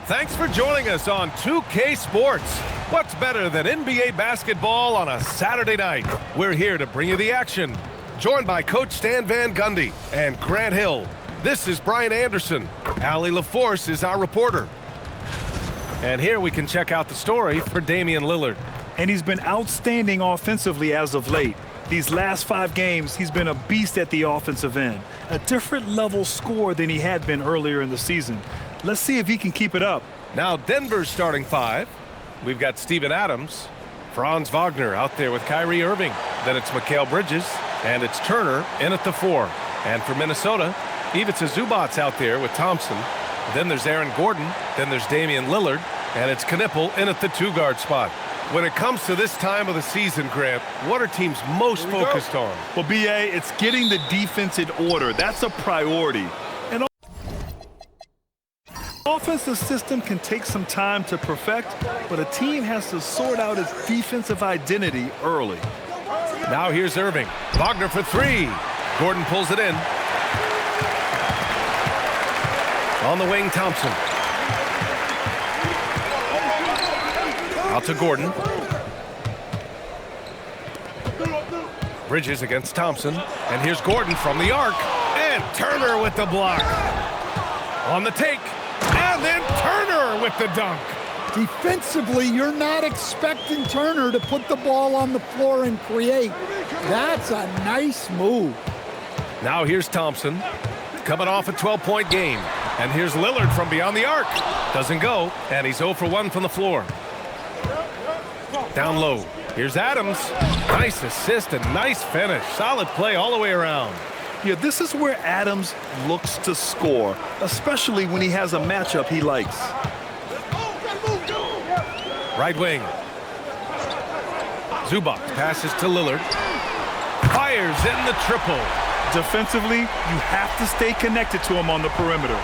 Thanks for joining us on 2K Sports. What's better than NBA basketball on a Saturday night? We're here to bring you the action. Joined by Coach Stan Van Gundy and Grant Hill. This is Brian Anderson. Allie LaForce is our reporter. And here we can check out the story for Damian Lillard. And he's been outstanding offensively as of late. These last 5 games, he's been a beast at the offensive end. A different level score than he had been earlier in the season. Let's see if he can keep it up. Now Denver's starting 5. We've got Steven Adams, Franz Wagner out there with Kyrie Irving. Then it's Mikal Bridges, and it's Turner in at the 4. And for Minnesota, Ivica Zubac's out there with Thompson. Then there's Aaron Gordon. Then there's Damian Lillard. And it's Knippel in at the 2-guard spot. When it comes to this time of the season, Grant, what are teams most focused on? Well, B.A., it's getting the defense in order. That's a priority. And offensive system can take some time to perfect, but a team has to sort out its defensive identity early. Now here's Irving. Wagner for 3. Gordon pulls it in. On the wing, Thompson. Out to Gordon. Bridges against Thompson. And here's Gordon from the arc. And Turner with the block. On the take. And then Turner with the dunk. Defensively, you're not expecting Turner to put the ball on the floor and create. That's a nice move. Now here's Thompson, coming off a 12-point game. And here's Lillard from beyond the arc. Doesn't go, and he's 0 for 1 from the floor. Down low. Here's Adams. Nice assist and nice finish. Solid play all the way around. Yeah, this is where Adams looks to score, especially when he has a matchup he likes. Right wing. Zubac passes to Lillard. Fires in the triple. Defensively, you have to stay connected to him on the perimeter.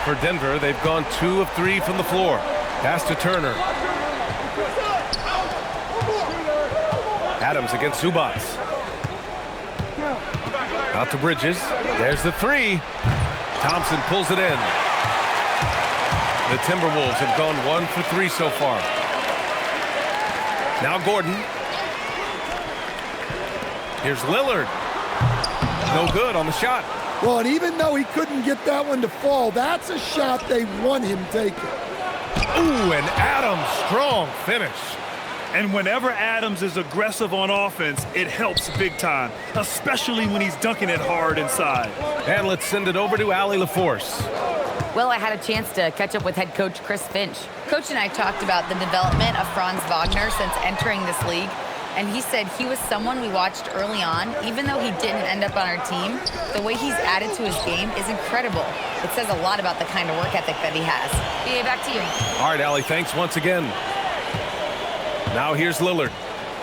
For Denver, they've gone 2 of 3 from the floor. Pass to Turner. Adams against Zubac. Out to Bridges. There's the 3. Thompson pulls it in. The Timberwolves have gone 1 for 3 so far. Now Gordon. Here's Lillard. No good on the shot. Well, and even though he couldn't get that one to fall, that's a shot they want him taking. Ooh, and Adams, strong finish. And whenever Adams is aggressive on offense, it helps big time, especially when he's dunking it hard inside. And let's send it over to Allie LaForce. Well, I had a chance to catch up with head coach Chris Finch. Coach and I talked about the development of Franz Wagner since entering this league. And he said he was someone we watched early on. Even though he didn't end up on our team, the way he's added to his game is incredible. It says a lot about the kind of work ethic that he has. BA, back to you. All right, Allie, thanks once again. Now here's Lillard,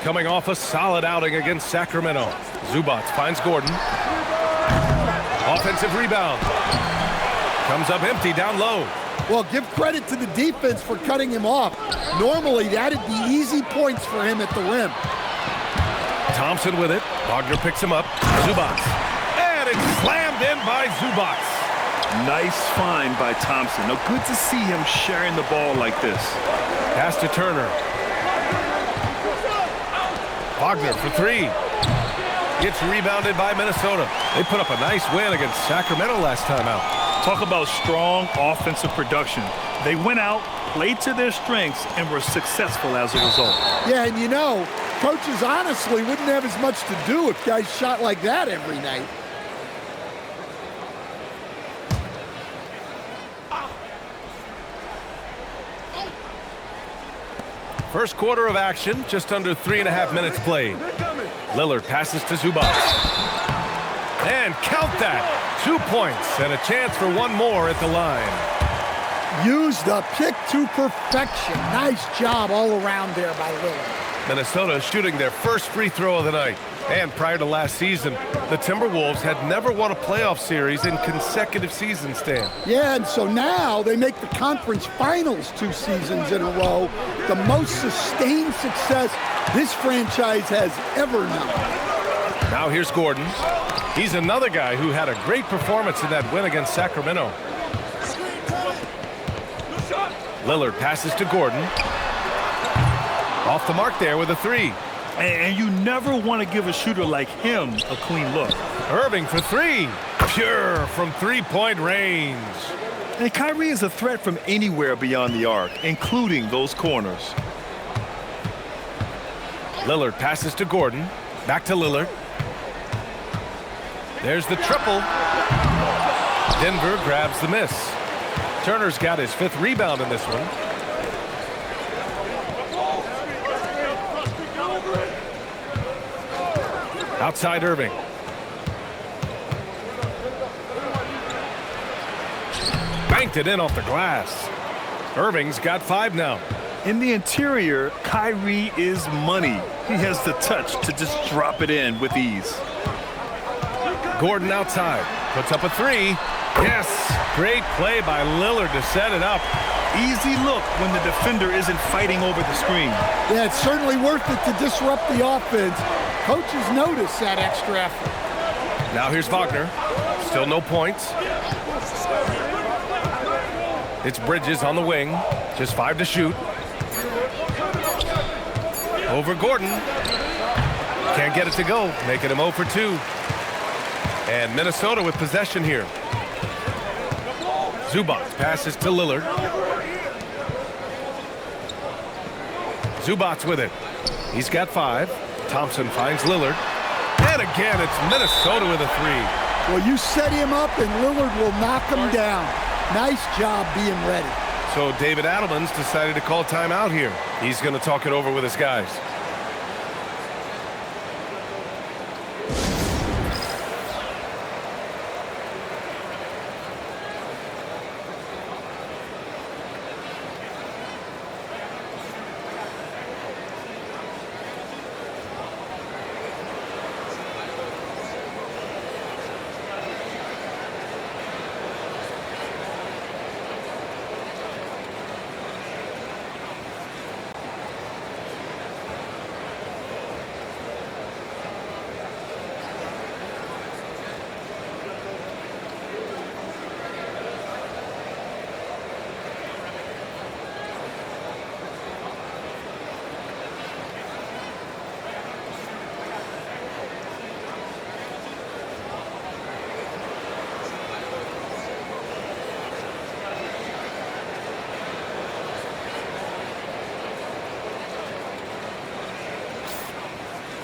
coming off a solid outing against Sacramento. Zubac finds Gordon. Offensive rebound. Comes up empty down low. Well, give credit to the defense for cutting him off. Normally, that'd be easy points for him at the rim. Thompson with it. Wagner picks him up. Zubac. And it's slammed in by Zubac. Nice find by Thompson. Now, good to see him sharing the ball like this. Pass to Turner. Wagner for 3. Gets rebounded by Minnesota. They put up a nice win against Sacramento last time out. Talk about strong offensive production. They went out, played to their strengths, and were successful as a result. Yeah, and you know, coaches honestly wouldn't have as much to do if guys shot like that every night. First quarter of action, just under 3.5 minutes played. Lillard passes to Zubac. And count that. 2 points and a chance for one more at the line. Used the pick to perfection. Nice job all around there by Lillard. Minnesota shooting their first free throw of the night. And prior to last season, the Timberwolves had never won a playoff series in consecutive seasons, Stan. Yeah, and so now they make the conference finals 2 seasons in a row. The most sustained success this franchise has ever known. Now here's Gordon. He's another guy who had a great performance in that win against Sacramento. Lillard passes to Gordon. Off the mark there with a 3. And you never want to give a shooter like him a clean look. Irving for 3. Pure from three-point range. And Kyrie is a threat from anywhere beyond the arc, including those corners. Lillard passes to Gordon. Back to Lillard. There's the triple. Denver grabs the miss. Turner's got his 5th rebound in this one. Outside Irving. Banked it in off the glass. Irving's got 5 now. In the interior, Kyrie is money. He has the touch to just drop it in with ease. Gordon outside. Puts up a 3. Yes! Great play by Lillard to set it up. Easy look when the defender isn't fighting over the screen. Yeah, it's certainly worth it to disrupt the offense. Coaches notice that extra effort. Now here's Wagner. Still no points. It's Bridges on the wing. Just 5 to shoot. Over Gordon. Can't get it to go. Making him 0 for 2. And Minnesota with possession here. Zubac passes to Lillard. Zubac with it. He's got 5. Thompson finds Lillard. And again, it's Minnesota with a 3. Well, you set him up and Lillard will knock him down. Nice job being ready. So David Adelman's decided to call timeout here. He's going to talk it over with his guys.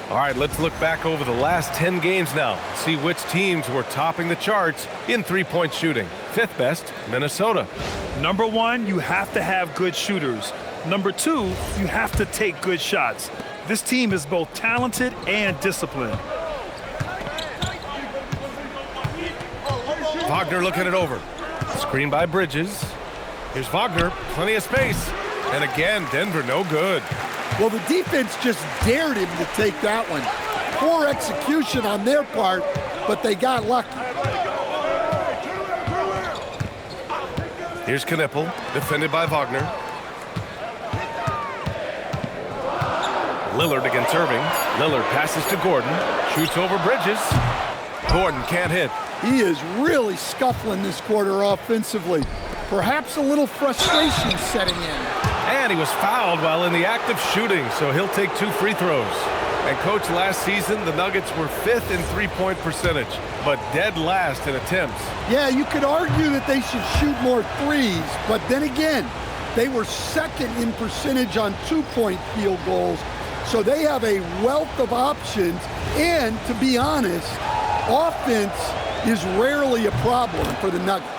All right, let's look back over the last 10 games now. See which teams were topping the charts in three-point shooting. 5th best, Minnesota. Number 1, you have to have good shooters. Number 2, you have to take good shots. This team is both talented and disciplined. Wagner looking it over. Screen by Bridges. Here's Wagner, plenty of space. And again, Denver no good. Well, the defense just dared him to take that one. Poor execution on their part, but they got lucky. Here's Knippel, defended by Wagner. Lillard against Irving. Lillard passes to Gordon. Shoots over Bridges. Gordon can't hit. He is really scuffling this quarter offensively. Perhaps a little frustration setting in. And he was fouled while in the act of shooting, so he'll take 2 free throws. And coach, last season, the Nuggets were 5th in three-point percentage, but dead last in attempts. Yeah, you could argue that they should shoot more threes, but then again, they were 2nd in percentage on 2-point field goals, so they have a wealth of options, and to be honest, offense is rarely a problem for the Nuggets.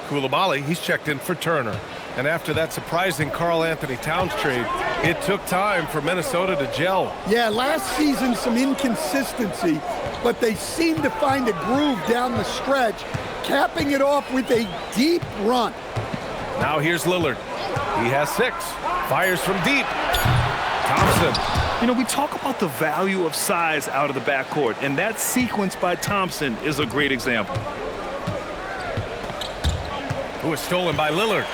Koulibaly, he's checked in for Turner. And after that surprising Karl Anthony Towns trade, it took time for Minnesota to gel. Yeah, last season some inconsistency, but they seemed to find a groove down the stretch, capping it off with a deep run. Now here's Lillard. He has 6. Fires from deep. Thompson. You know, we talk about the value of size out of the backcourt, and that sequence by Thompson is a great example. Who was stolen by Lillard.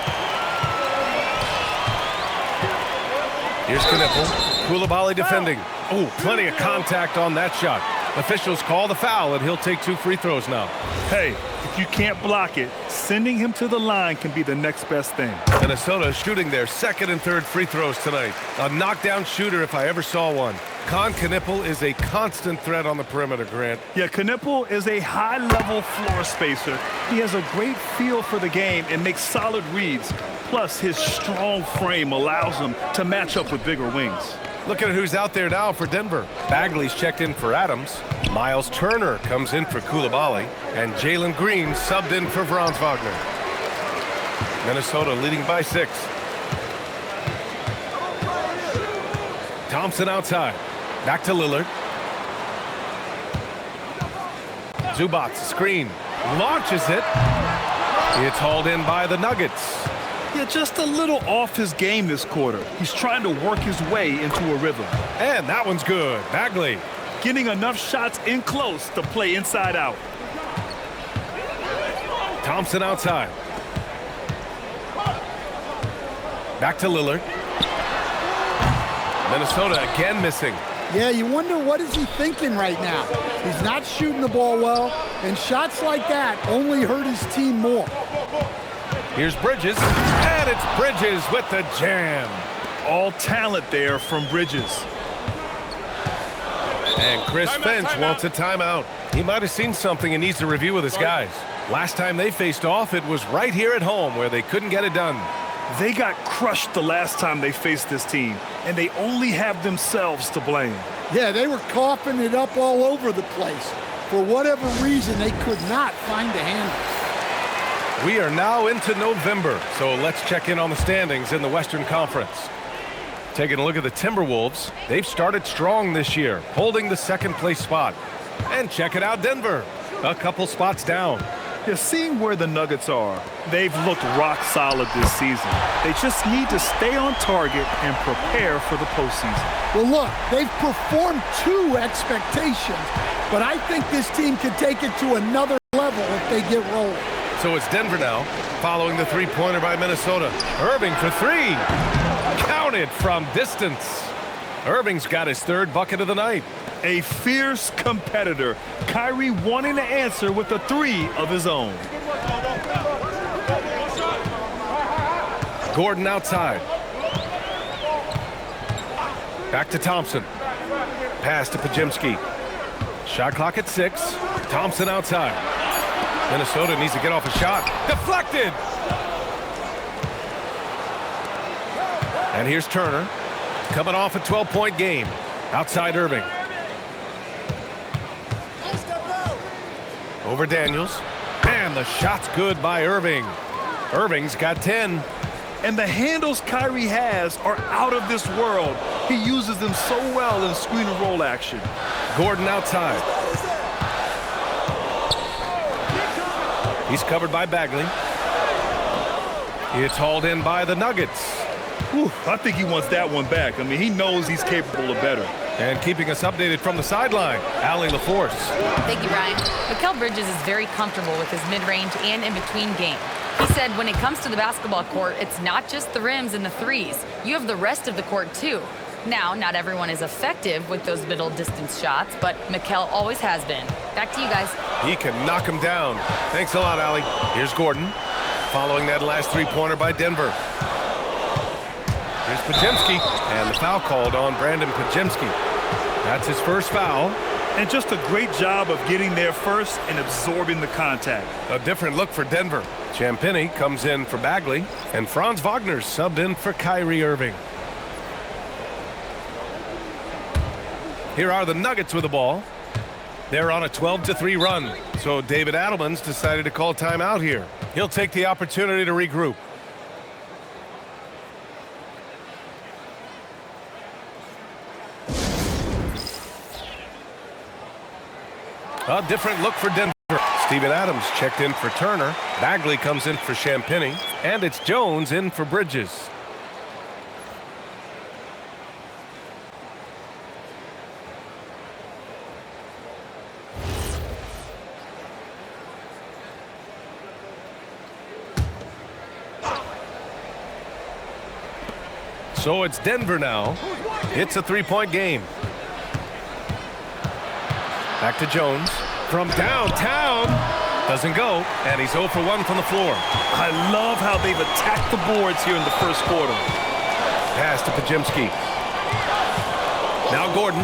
Here's Knipple. Koulibaly defending. Oh, plenty of contact on that shot. Officials call the foul, and he'll take 2 free throws now. Hey, if you can't block it, sending him to the line can be the next best thing. Minnesota shooting their 2nd and 3rd free throws tonight. A knockdown shooter if I ever saw one. Knipple is a constant threat on the perimeter, Grant. Yeah, Knipple is a high-level floor spacer. He has a great feel for the game and makes solid reads. Plus, his strong frame allows him to match up with bigger wings. Look at who's out there now for Denver. Bagley's checked in for Adams. Miles Turner comes in for Koulibaly. And Jalen Green subbed in for Franz Wagner. Minnesota leading by 6. Thompson outside. Back to Lillard. Zubac screen. Launches it. It's hauled in by the Nuggets. Yeah, just a little off his game this quarter. He's trying to work his way into a rhythm. And that one's good. Bagley. Getting enough shots in close to play inside out. Thompson outside. Back to Lillard. Minnesota again missing. Yeah, you wonder what is he thinking right now. He's not shooting the ball well, and shots like that only hurt his team more. Here's Bridges, and it's Bridges with the jam. All talent there from Bridges. And Chris Finch wants a timeout. He might have seen something and needs to review with his guys. Last time they faced off, it was right here at home where they couldn't get it done. They got crushed the last time they faced this team, and they only have themselves to blame. Yeah, they were coughing it up all over the place. For whatever reason, they could not find a handle. We are now into November, so let's check in on the standings in the Western Conference. Taking a look at the Timberwolves, they've started strong this year, holding the 2nd place spot. And check it out, Denver, a couple spots down. Yeah, seeing where the Nuggets are, they've looked rock solid this season. They just need to stay on target and prepare for the postseason. Well, look, they've performed to expectations, but I think this team can take it to another level if they get rolling. So it's Denver now, following the 3-pointer by Minnesota. Irving for 3. Counted from distance. Irving's got his 3rd bucket of the night. A fierce competitor. Kyrie wanting to answer with a 3 of his own. Gordon outside. Back to Thompson. Pass to Podziemski. Shot clock at 6. Thompson outside. Minnesota needs to get off a shot. Deflected! And here's Turner. Coming off a 12-point game. Outside Irving. Over Daniels. And the shot's good by Irving. Irving's got 10. And the handles Kyrie has are out of this world. He uses them so well in screen and roll action. Gordon outside. He's covered by Bagley. It's hauled in by the Nuggets. Whew, I think he wants that one back. I mean, he knows he's capable of better. And keeping us updated from the sideline, Allie LaForce. Thank you, Ryan. Mikal Bridges is very comfortable with his mid-range and in-between game. He said when it comes to the basketball court, it's not just the rims and the threes. You have the rest of the court, too. Now, not everyone is effective with those middle distance shots, but Mikal always has been. Back to you guys. He can knock him down. Thanks a lot, Allie. Here's Gordon, following that last 3-pointer by Denver. Here's Podziemski, and the foul called on Brandon Podziemski. That's his first foul. And just a great job of getting there first and absorbing the contact. A different look for Denver. Champagnie comes in for Bagley, and Franz Wagner subbed in for Kyrie Irving. Here are the Nuggets with the ball. They're on a 12-3 run, so David Adelman's decided to call timeout here. He'll take the opportunity to regroup. A different look for Denver. Steven Adams checked in for Turner. Bagley comes in for Champagnie. And it's Jones in for Bridges. So it's Denver now. It's a three-point game. Back to Jones. From downtown. Doesn't go. And he's 0 for 1 from the floor. I love how they've attacked the boards here in the first quarter. Pass to Pajemski. Now Gordon.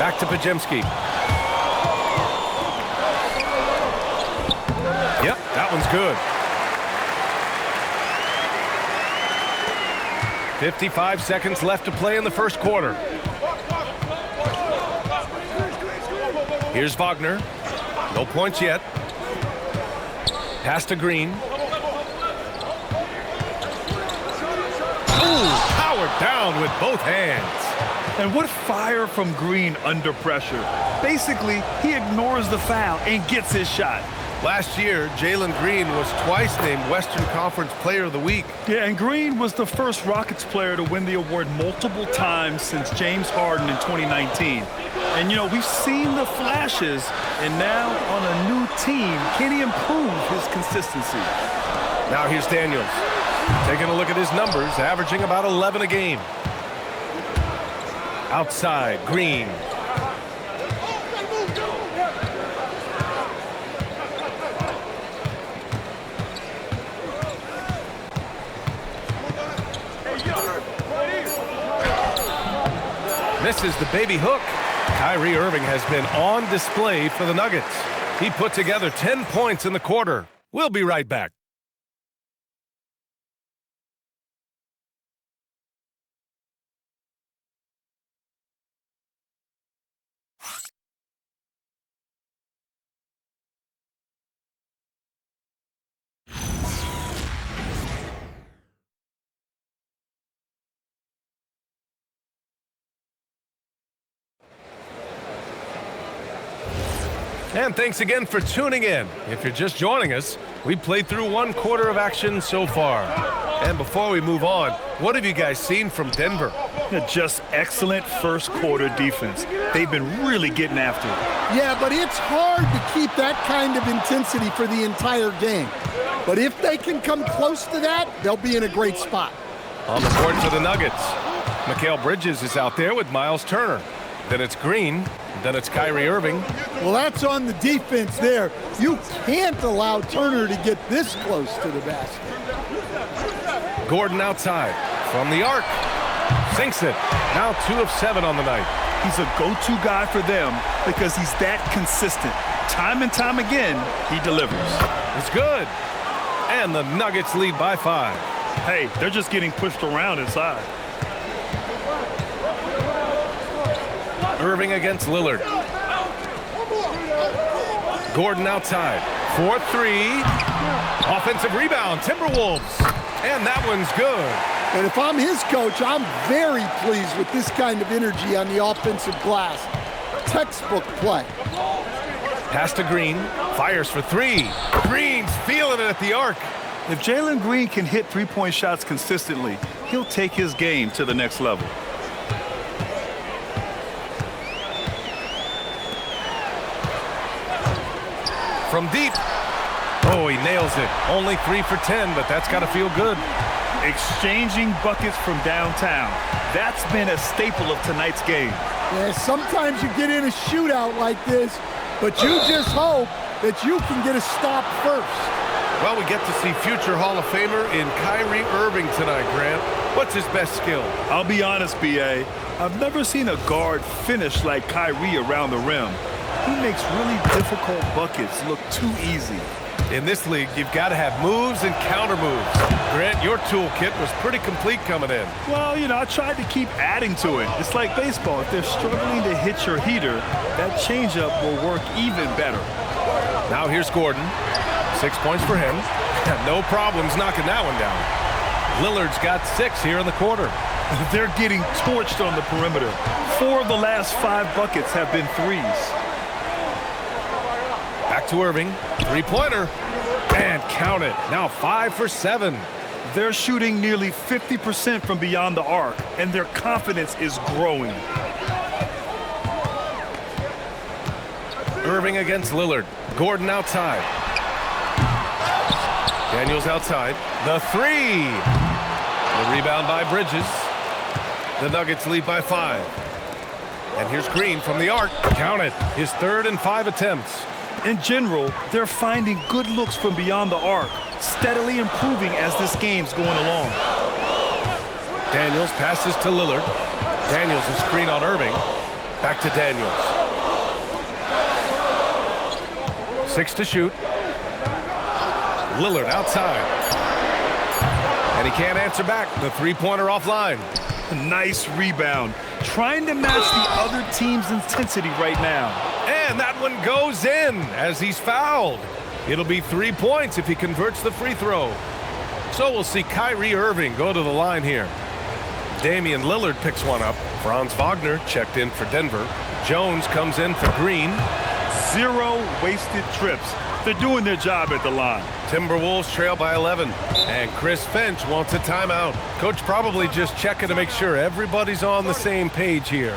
Back to Pajemski. Yep, that one's good. 55 seconds left to play in the first quarter. Here's Wagner. No points yet. Pass to Green. Ooh, powered down with both hands. And what fire from Green under pressure. Basically, he ignores the foul and gets his shot. Last year, Jalen Green was twice named Western Conference Player of the Week. Yeah, and Green was the first Rockets player to win the award multiple times since James Harden in 2019. And, you know, we've seen the flashes, and now on a new team, can he improve his consistency? Now here's Daniels. Taking a look at his numbers, averaging about 11 a game. Outside, Green. Misses the baby hook. Kyrie Irving has been on display for the Nuggets. He put together 10 points in the quarter. We'll be right back. And thanks again for tuning in. If you're just joining us, we played through one quarter of action so far. And before we move on, what have you guys seen from Denver? Just excellent first quarter defense. They've been really getting after it. Yeah, but it's hard to keep that kind of intensity for the entire game. But if they can come close to that, they'll be in a great spot. On the court for the Nuggets, Mikal Bridges is out there with Miles Turner. Then it's Green. Then it's Kyrie Irving. Well, that's on the defense there. You can't allow Turner to get this close to the basket. Gordon outside from the arc. Sinks it. Now 2 of 7 on the night. He's a go-to guy for them because he's that consistent. Time and time again, he delivers. It's good. And the Nuggets lead by 5. Hey, they're just getting pushed around inside. Irving against Lillard. Gordon outside. 4-3. Offensive rebound. Timberwolves. And that one's good. And if I'm his coach, I'm very pleased with this kind of energy on the offensive glass. Textbook play. Pass to Green. Fires for 3. Green's feeling it at the arc. If Jalen Green can hit three-point shots consistently, he'll take his game to the next level. From deep. Oh, he nails it. Only 3 for 10, but that's got to feel good. Exchanging buckets from downtown. That's been a staple of tonight's game. Yeah, sometimes you get in a shootout like this, but you just hope that you can get a stop first. Well, we get to see future Hall of Famer in Kyrie Irving tonight, Grant. What's his best skill? I'll be honest, B.A. I've never seen a guard finish like Kyrie around the rim. He makes really difficult buckets look too easy. In this league, you've got to have moves and counter moves. Grant, your toolkit was pretty complete coming in. Well, you know, I tried to keep adding to it. It's like baseball. If they're struggling to hit your heater, that changeup will work even better. Now here's Gordon. 6 points for him. No problems knocking that one down. Lillard's got 6 here in the quarter. They're getting torched on the perimeter. 4 of the last 5 buckets have been threes. Back to Irving. Three-pointer. And count it. Now 5 for 7. They're shooting nearly 50% from beyond the arc, and their confidence is growing. Irving against Lillard. Gordon outside. Daniels outside. The three. The rebound by Bridges. The Nuggets lead by 5. And here's Green from the arc. Count it. His 3rd and 5 attempts. In general, they're finding good looks from beyond the arc, steadily improving as this game's going along. Daniels passes to Lillard. Daniels a screen on Irving. Back to Daniels. 6 to shoot. Lillard outside. And he can't answer back. The three-pointer offline. Nice rebound. Trying to match the other team's intensity right now. And that one goes in as he's fouled. It'll be 3 points if he converts the free throw. So we'll see Kyrie Irving go to the line here. Damian Lillard picks one up. Franz Wagner checked in for Denver. Jones comes in for Green. 0 wasted trips. They're doing their job at the line. Timberwolves trail by 11. And Chris Finch wants a timeout. Coach probably just checking to make sure everybody's on the same page here.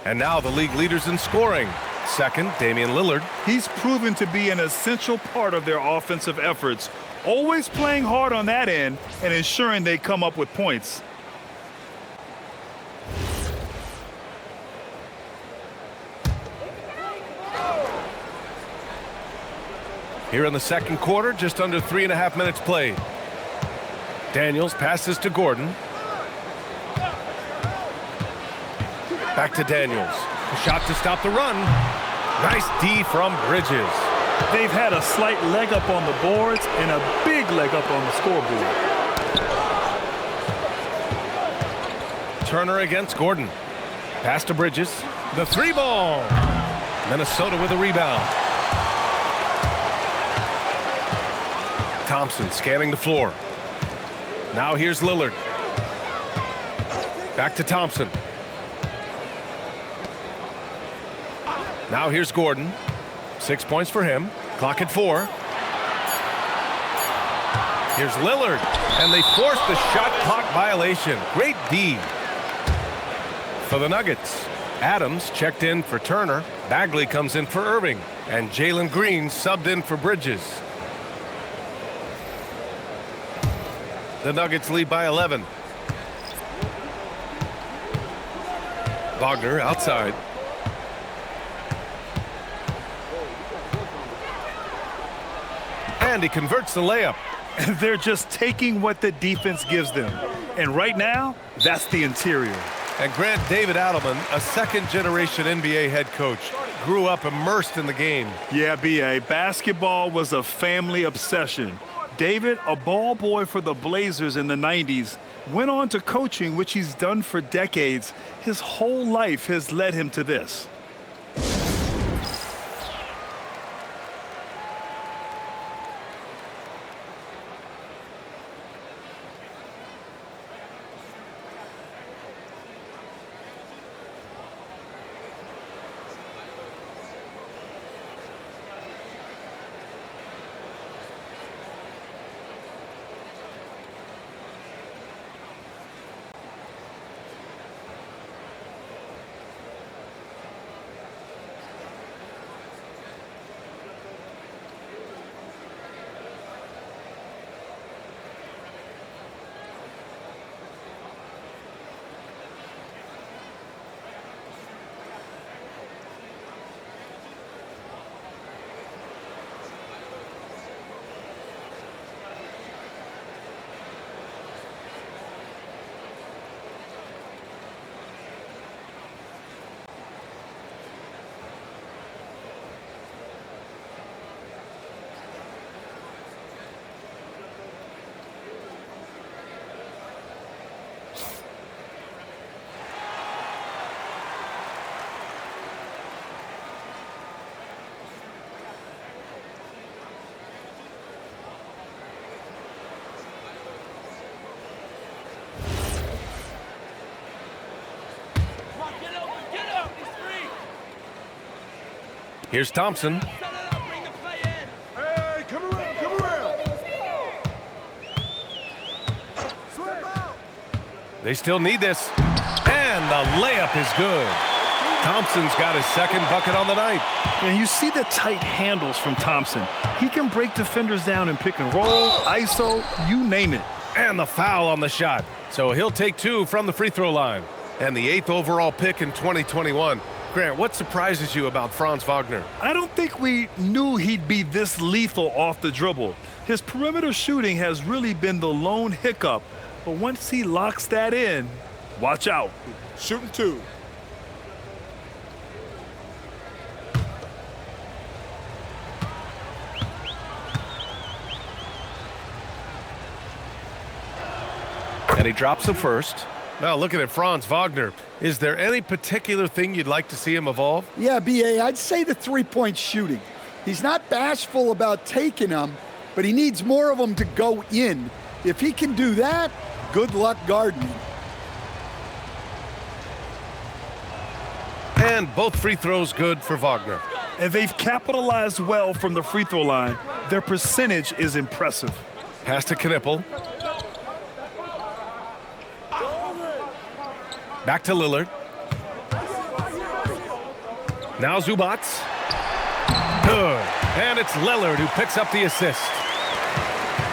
And now the league leaders in scoring. Second, Damian Lillard. He's proven to be an essential part of their offensive efforts, always playing hard on that end and ensuring they come up with points. Here in the second quarter, just under 3.5 minutes played. Daniels passes to Gordon. Back to Daniels. A shot to stop the run. Nice D from Bridges. They've had a slight leg up on the boards and a big leg up on the scoreboard. Turner against Gordon. Pass to Bridges. The three ball. Minnesota with a rebound. Thompson scanning the floor. Now here's Lillard. Back to Thompson. Now here's Gordon. 6 points for him. Clock at 4. Here's Lillard. And they force the shot clock violation. Great D. For the Nuggets. Adams checked in for Turner. Bagley comes in for Irving. And Jalen Green subbed in for Bridges. The Nuggets lead by 11. Wagner outside. And he converts the layup. They're just taking what the defense gives them. And right now, that's the interior. And Grant David Adelman, a second-generation NBA head coach, grew up immersed in the game. Yeah, B.A., basketball was a family obsession. David, a ball boy for the Blazers in the 90s, went on to coaching, which he's done for decades. His whole life has led him to this. Here's Thompson. Hey, come around, come around. They still need this. And the layup is good. Thompson's got his second bucket on the night. And you see the tight handles from Thompson. He can break defenders down in pick and roll, ISO, you name it. And the foul on the shot. So he'll take 2 from the free throw line. And the 8th overall pick in 2021. Grant, what surprises you about Franz Wagner? I don't think we knew he'd be this lethal off the dribble. His perimeter shooting has really been the lone hiccup. But once he locks that in, watch out. Shooting 2. And he drops the first. Now looking at Franz Wagner, is there any particular thing you'd like to see him evolve? Yeah, B.A., I'd say the three-point shooting. He's not bashful about taking them, but he needs more of them to go in. If he can do that, good luck gardening. And both free throws good for Wagner. And they've capitalized well from the free throw line. Their percentage is impressive. Pass to Knippel. Back to Lillard. Now Zubac. Good. And it's Lillard who picks up the assist.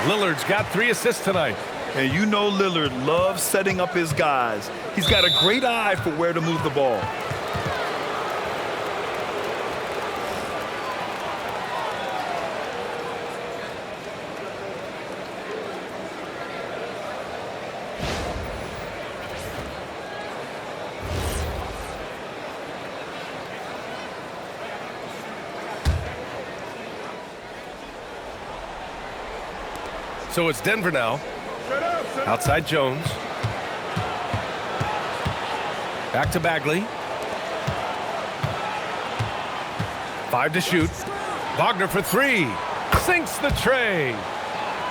Lillard's got 3 assists tonight. And you know Lillard loves setting up his guys. He's got a great eye for where to move the ball. So it's Denver now. Outside Jones. Back to Bagley. 5 to shoot. Wagner for 3. Sinks the tray.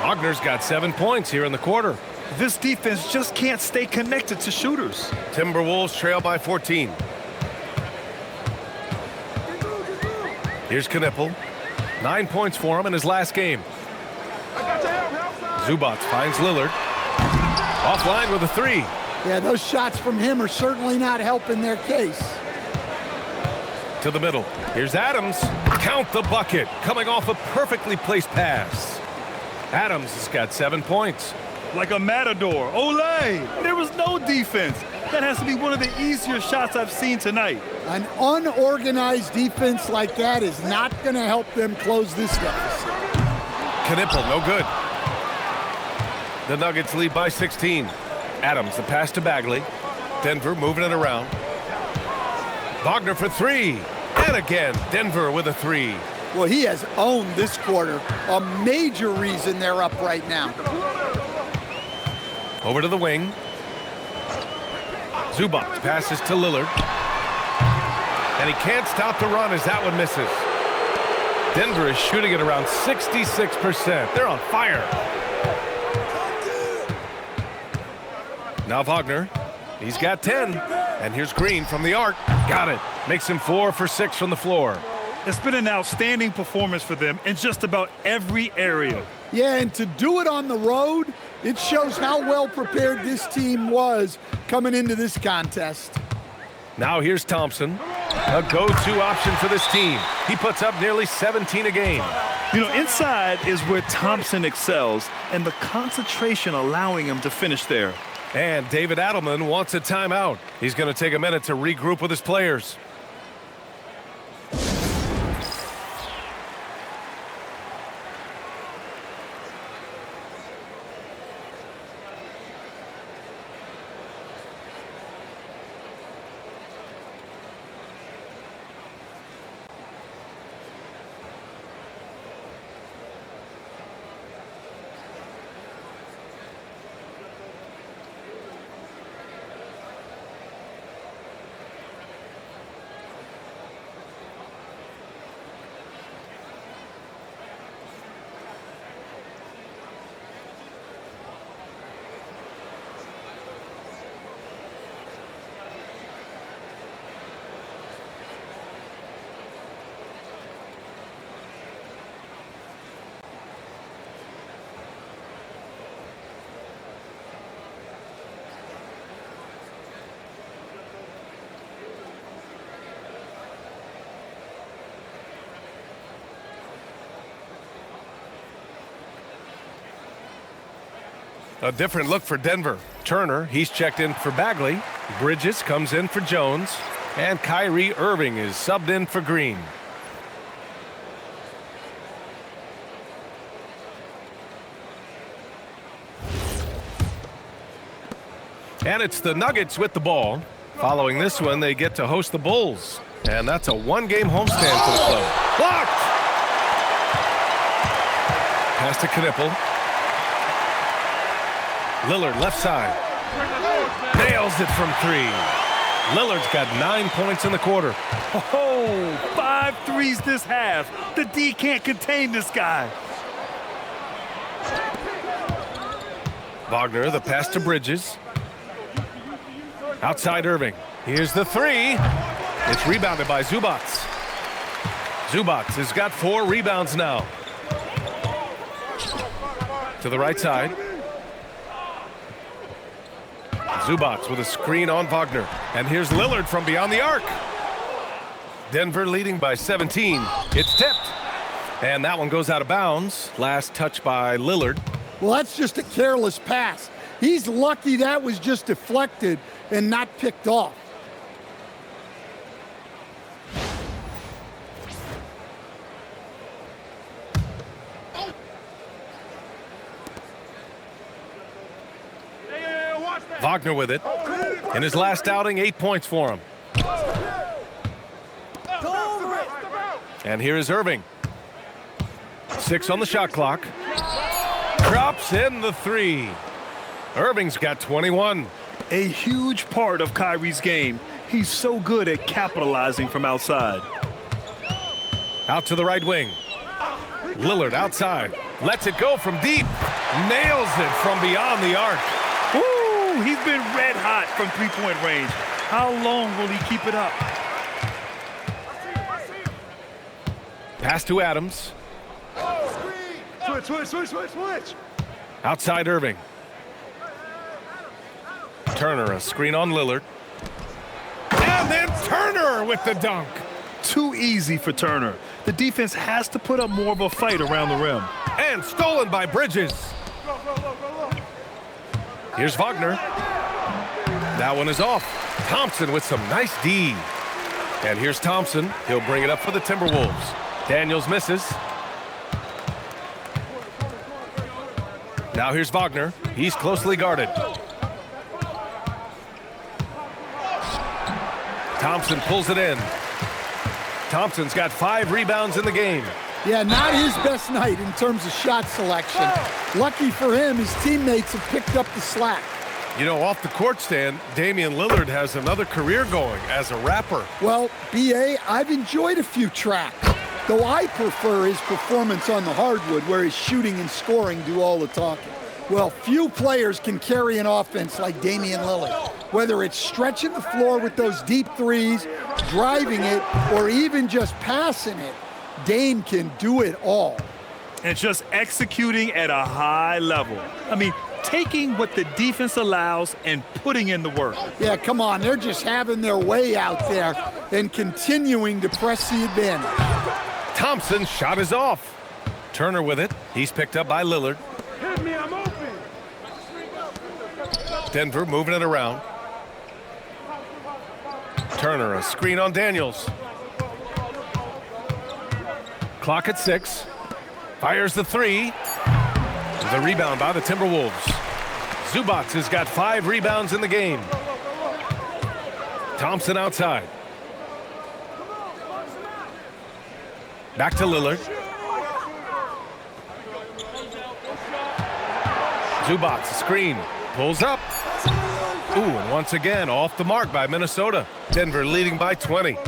Wagner's got 7 points here in the quarter. This defense just can't stay connected to shooters. Timberwolves trail by 14. Here's Knippel. 9 points for him in his last game. Zubac finds Lillard. Offline with a 3. Yeah, those shots from him are certainly not helping their case. To the middle. Here's Adams. Count the bucket. Coming off a perfectly placed pass. Adams has got 7 points. Like a matador. Olay! There was no defense. That has to be one of the easier shots I've seen tonight. An unorganized defense like that is not going to help them close this deficit. Knippel, no good. The Nuggets lead by 16. Adams, the pass to Bagley. Denver moving it around. Wagner for 3. And again, Denver with a 3. Well, he has owned this quarter. A major reason they're up right now. Over to the wing. Zubac passes to Lillard. And he can't stop the run as that one misses. Denver is shooting at around 66%. They're on fire. Now Wagner. He's got 10. And here's Green from the arc. Got it. Makes him 4 for 6 from the floor. It's been an outstanding performance for them in just about every area. Yeah, and to do it on the road, it shows how well prepared this team was coming into this contest. Now here's Thompson, a go-to option for this team. He puts up nearly 17 a game. You know, inside is where Thompson excels, and the concentration allowing him to finish there. And David Adelman wants a timeout. He's going to take a minute to regroup with his players. A different look for Denver. Turner, he's checked in for Bagley. Bridges comes in for Jones. And Kyrie Irving is subbed in for Green. And it's the Nuggets with the ball. Following this one, they get to host the Bulls. And that's a one-game homestand for the club. Blocked! Pass to Knipple. Lillard left side. Nails it from 3. Lillard's got 9 points in the quarter. Oh, 5 threes this half. The D can't contain this guy. Wagner, the pass to Bridges. Outside Irving. Here's the 3. It's rebounded by Zubac. Zubac has got 4 rebounds now. To the right side. Zubac with a screen on Wagner. And here's Lillard from beyond the arc. Denver leading by 17. It's tipped. And that one goes out of bounds. Last touch by Lillard. Well, that's just a careless pass. He's lucky that was just deflected and not picked off. Wagner with it. In his last outing, 8 points for him. And here is Irving. 6 on the shot clock. Drops in the 3. Irving's got 21. A huge part of Kyrie's game. He's so good at capitalizing from outside. Out to the right wing. Lillard outside. Lets it go from deep. Nails it from beyond the arc. Woo! He's been red hot from three-point range. How long will he keep it up? Pass to Adams. Switch. Outside Irving. Turner, a screen on Lillard. And then Turner with the dunk. Too easy for Turner. The defense has to put up more of a fight around the rim. And stolen by Bridges. Here's Wagner. That one is off. Thompson with some nice D. And here's Thompson. He'll bring it up for the Timberwolves. Daniels misses. Now here's Wagner. He's closely guarded. Thompson pulls it in. Thompson's got 5 rebounds in the game. Yeah, not his best night in terms of shot selection. Lucky for him, his teammates have picked up the slack. You know, off the court stand, Damian Lillard has another career going as a rapper. Well, B.A., I've enjoyed a few tracks, though I prefer his performance on the hardwood where his shooting and scoring do all the talking. Well, few players can carry an offense like Damian Lillard. Whether it's stretching the floor with those deep threes, driving it, or even just passing it, Dame can do it all. And just executing at a high level. I mean, taking what the defense allows and putting in the work. Yeah, come on, they're just having their way out there and continuing to press the advantage. Thompson's shot is off. Turner with it. He's picked up by Lillard. Hit me, I'm open. Denver moving it around. Turner, a screen on Daniels. Clock at 6. Fires the 3. The rebound by the Timberwolves. Zubac has got 5 rebounds in the game. Thompson outside. Back to Lillard. Zubac, screen. Pulls up. Ooh, and once again, off the mark by Minnesota. Denver leading by 20.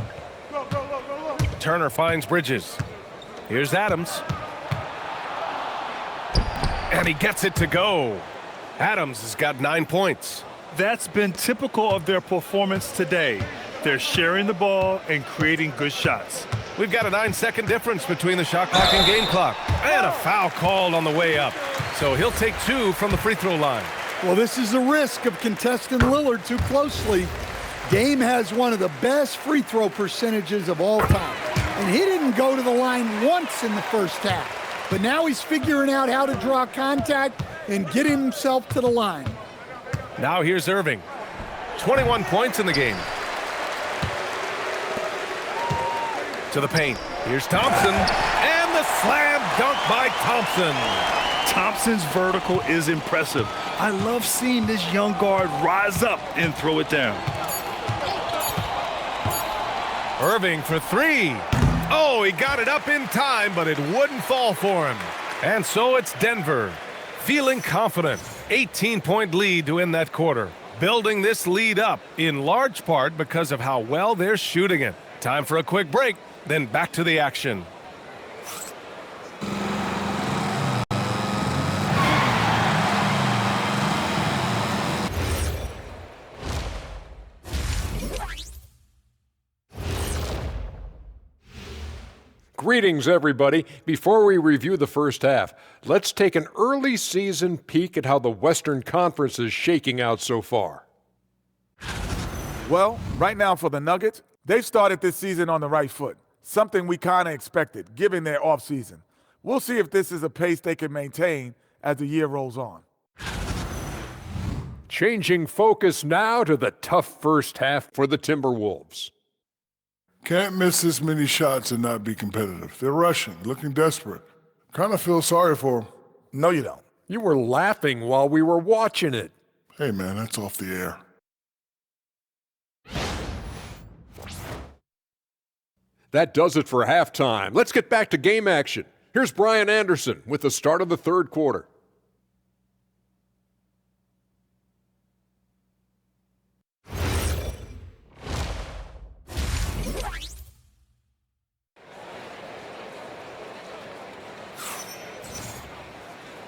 Turner finds Bridges. Here's Adams. And he gets it to go. Adams has got 9 points. That's been typical of their performance today. They're sharing the ball and creating good shots. We've got a 9-second difference between the shot clock and game clock. And a foul called on the way up. So he'll take 2 from the free throw line. Well, this is the risk of contesting Lillard too closely. Dame has one of the best free throw percentages of all time. And he didn't go to the line once in the first half. But now he's figuring out how to draw contact and get himself to the line. Now here's Irving. 21 points in the game. To the paint. Here's Thompson. And the slam dunk by Thompson. Thompson's vertical is impressive. I love seeing this young guard rise up and throw it down. Irving for three. Oh, he got it up in time, but it wouldn't fall for him. And so it's Denver, feeling confident. 18-point lead to end that quarter. Building this lead up in large part because of how well they're shooting it. Time for a quick break, then back to the action. Greetings, everybody. Before we review the first half, let's take an early season peek at how the Western Conference is shaking out so far. Well, right now for the Nuggets, they've started this season on the right foot, something we kind of expected, given their offseason. We'll see if this is a pace they can maintain as the year rolls on. Changing focus now to the tough first half for the Timberwolves. Can't miss this many shots and not be competitive. They're rushing, looking desperate. Kind of feel sorry for them. No, you don't. You were laughing while we were watching it. Hey, man, that's off the air. That does it for halftime. Let's get back to game action. Here's Brian Anderson with the start of the third quarter.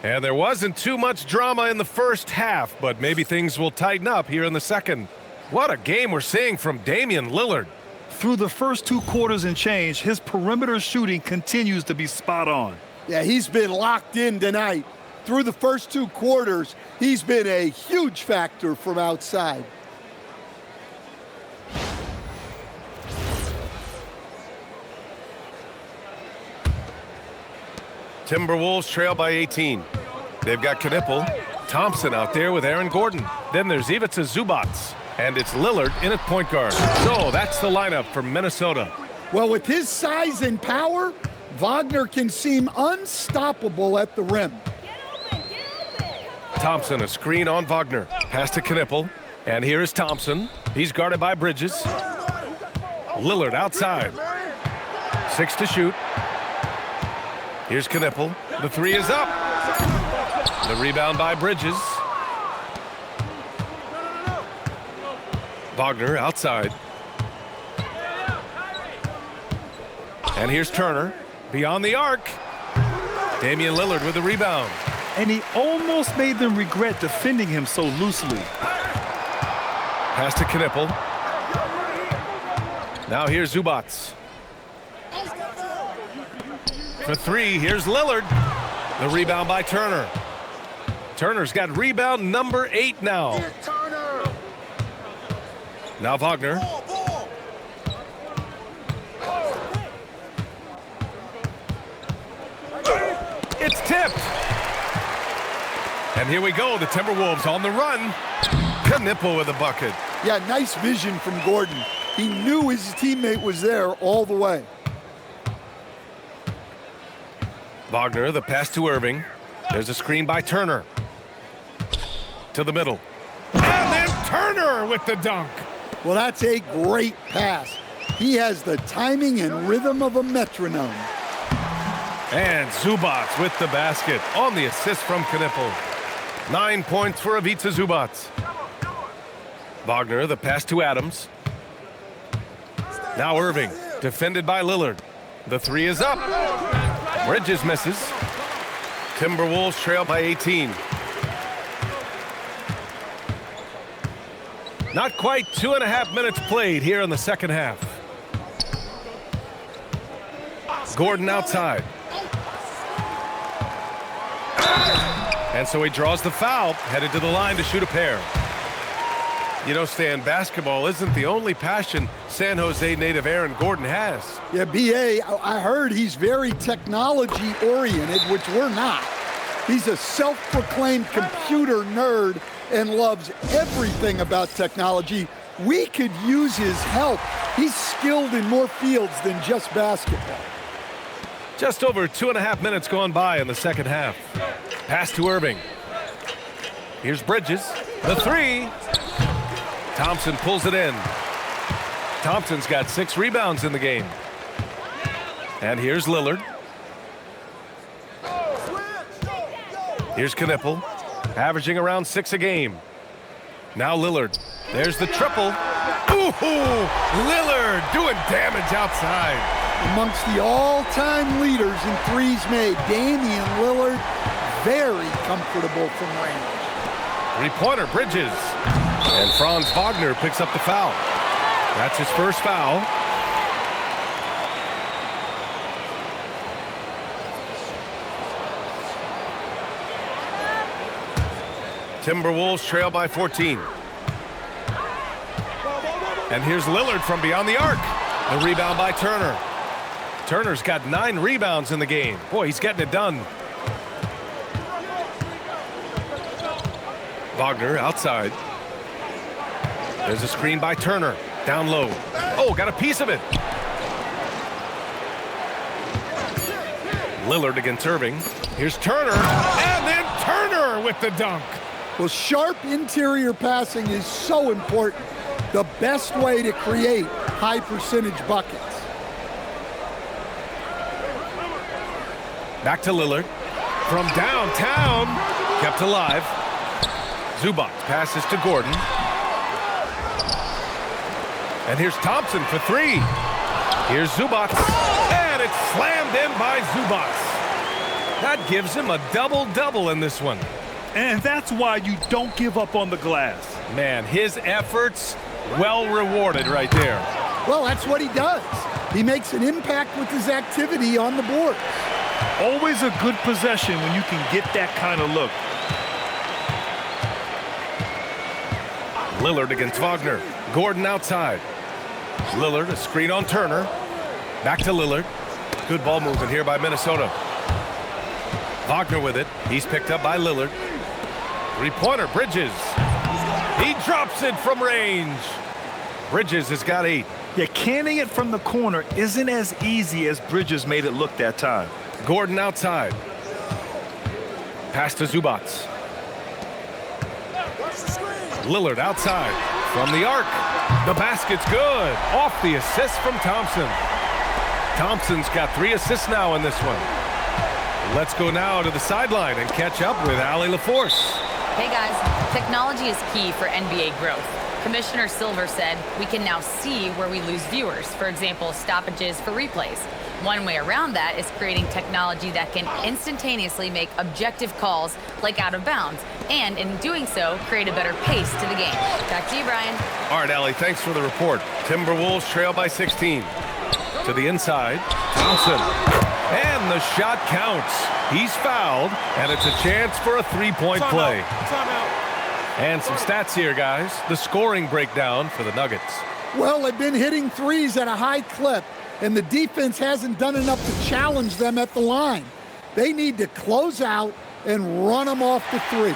And there wasn't too much drama in the first half, but maybe things will tighten up here in the second. What a game we're seeing from Damian Lillard. Through the first 2 quarters and change, his perimeter shooting continues to be spot on. Yeah, he's been locked in tonight. Through the first 2 quarters, he's been a huge factor from outside. Timberwolves trail by 18. They've got Knipple, Thompson out there with Aaron Gordon. Then there's Ivica Zubac, and it's Lillard in at point guard. So that's the lineup for Minnesota. Well, with his size and power, Wagner can seem unstoppable at the rim. Thompson, a screen on Wagner. Pass to Knipple, and here is Thompson. He's guarded by Bridges. Lillard outside. 6 to shoot. Here's Knipple. The 3 is up. The rebound by Bridges. Wagner outside. And here's Turner. Beyond the arc. Damian Lillard with the rebound. And he almost made them regret defending him so loosely. Pass to Knipple. Now here's Zubac. For 3, here's Lillard. The rebound by Turner. Turner's got rebound number 8 now. Now Wagner. It's tipped. And here we go, the Timberwolves on the run. Knipple with a bucket. Yeah, nice vision from Gordon. He knew his teammate was there all the way. Wagner, the pass to Irving. There's a screen by Turner. To the middle. And then Turner with the dunk. Well, that's a great pass. He has the timing and rhythm of a metronome. And Zubac with the basket on the assist from Knipple. 9 points for Ivica Zubac. Wagner, the pass to Adams. Now Irving, defended by Lillard. The 3 is up. Bridges misses. Timberwolves trail by 18. Not quite 2.5 minutes played here in the second half. Gordon outside. And so he draws the foul, headed to the line to shoot a pair. You know, Stan, basketball isn't the only passion San Jose native Aaron Gordon has. Yeah, B.A., I heard he's very technology-oriented, which we're not. He's a self-proclaimed computer nerd and loves everything about technology. We could use his help. He's skilled in more fields than just basketball. Just over 2.5 minutes gone by in the second half. Pass to Irving. Here's Bridges. The three. Thompson pulls it in. Thompson's got 6 rebounds in the game. And here's Lillard. Here's Knipple, averaging around 6 a game. Now Lillard. There's the triple. Ooh, Lillard doing damage outside. Amongst the all-time leaders in threes made, Damian Lillard, very comfortable from range. Three-pointer, Bridges. And Franz Wagner picks up the foul. That's his first foul. Timberwolves trail by 14. And here's Lillard from beyond the arc. The rebound by Turner. Turner's got 9 rebounds in the game. Boy, he's getting it done. Wagner outside. There's a screen by Turner. Down low. Oh, got a piece of it. Lillard against Irving. Here's Turner. And then Turner with the dunk. Well, sharp interior passing is so important. The best way to create high percentage buckets. Back to Lillard. From downtown. Kept alive. Zubac passes to Gordon. And here's Thompson for 3. Here's Zubac. And it's slammed in by Zubac. That gives him a double-double in this one. And that's why you don't give up on the glass. Man, his efforts well rewarded right there. Well, that's what he does. He makes an impact with his activity on the board. Always a good possession when you can get that kind of look. Lillard against Wagner. Gordon outside. Lillard, a screen on Turner. Back to Lillard. Good ball movement here by Minnesota. Wagner with it. He's picked up by Lillard. Three-pointer, Bridges. He drops it from range. Bridges has got 8. Yeah, canning it from the corner isn't as easy as Bridges made it look that time. Gordon outside. Pass to Zubac. Lillard outside. From the arc. The basket's good. Off the assist from Thompson. Thompson's got 3 assists now in this one. Let's go now to the sideline and catch up with Allie LaForce. Hey guys, technology is key for NBA growth. Commissioner Silver said we can now see where we lose viewers, for example, stoppages for replays. One way around that is creating technology that can instantaneously make objective calls like out of bounds, and in doing so, create a better pace to the game. Back to you, Brian. All right, Allie, thanks for the report. Timberwolves trail by 16. To the inside, Thompson. And the shot counts. He's fouled, and it's a chance for a 3-point play. And some stats here, guys. The scoring breakdown for the Nuggets. Well, they've been hitting threes at a high clip, and the defense hasn't done enough to challenge them at the line. They need to close out and run them off the 3.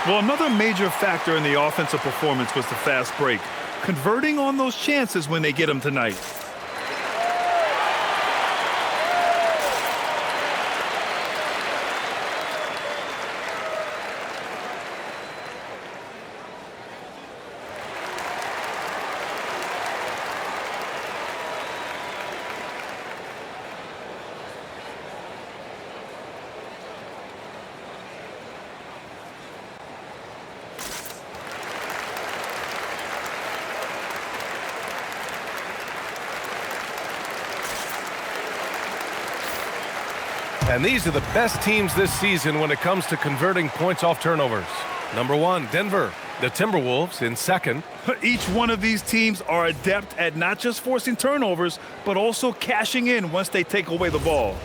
Well, another major factor in the offensive performance was the fast break, converting on those chances when they get them tonight. And these are the best teams this season when it comes to converting points off turnovers. Number 1, Denver. The Timberwolves in second. Each one of these teams are adept at not just forcing turnovers, but also cashing in once they take away the ball.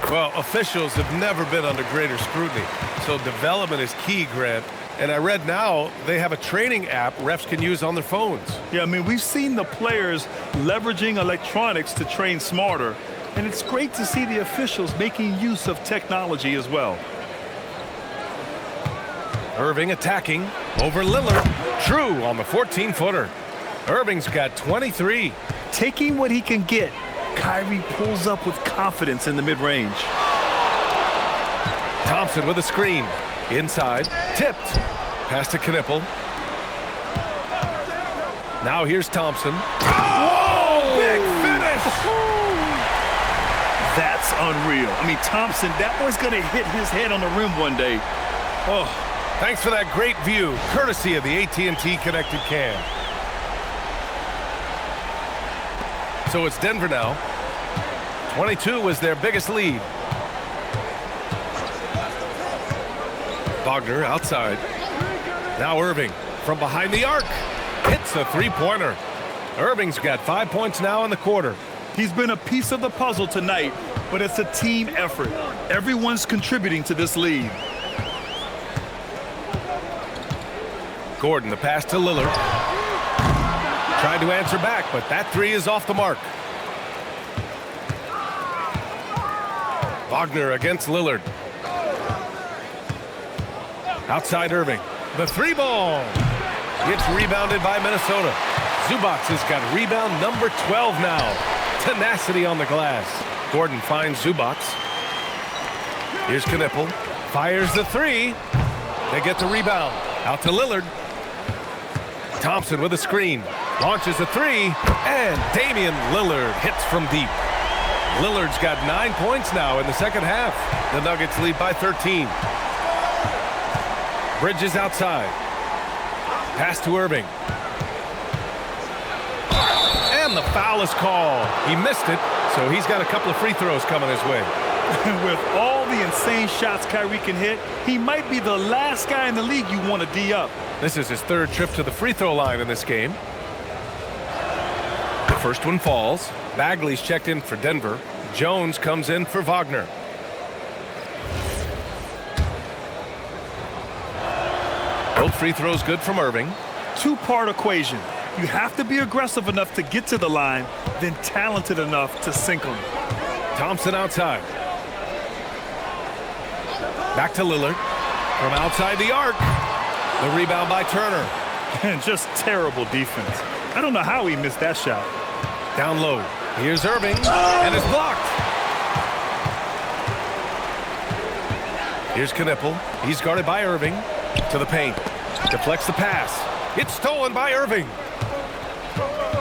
Well, officials have never been under greater scrutiny, so development is key, Grant. And I read now they have a training app refs can use on their phones. Yeah, I mean, we've seen the players leveraging electronics to train smarter, And it's great to see the officials making use of technology as well. Irving attacking over Lillard. True on the 14-footer. Irving's got 23. Taking what he can get, Kyrie pulls up with confidence in the mid-range. Thompson with a screen. Inside. Tipped. Pass to Knipple. Now here's Thompson. Oh, big finish! That's unreal. I mean, Thompson, that boy's going to hit his head on the rim one day. Oh, thanks for that great view, courtesy of the AT&T Connected Cam. So it's Denver now. 22 was their biggest lead. Wagner outside. Now Irving from behind the arc. Hits a three-pointer. Irving's got 5 points now in the quarter. He's been a piece of the puzzle tonight, but it's a team effort. Everyone's contributing to this lead. Gordon, the pass to Lillard. Tried to answer back, but that three is off the mark. Wagner against Lillard. Outside Irving. The three ball. It's rebounded by Minnesota. Zubac has got rebound number 12 now. Tenacity on the glass. Gordon finds Zubac. Here's Knipple. Fires the three. They get the rebound. Out to Lillard. Thompson with a screen. Launches a three. And Damian Lillard hits from deep. Lillard's got 9 points now in the second half. The Nuggets lead by 13. Bridges outside. Pass to Irving. And the foul is called. He missed it, so he's got a couple of free throws coming his way. With all the insane shots Kyrie can hit, he might be the last guy in the league you want to D up. This is his third trip to the free throw line in this game. The first one falls. Bagley's checked in for Denver. Jones comes in for Wagner. Both free throws good from Irving. Two-part equation. You have to be aggressive enough to get to the line, then talented enough to sink them. Thompson outside. Back to Lillard. From outside the arc. The rebound by Turner. And just terrible defense. I don't know how he missed that shot. Down low. Here's Irving. And it's blocked. Here's Knipple. He's guarded by Irving. To the paint. Deflects the pass. It's stolen by Irving.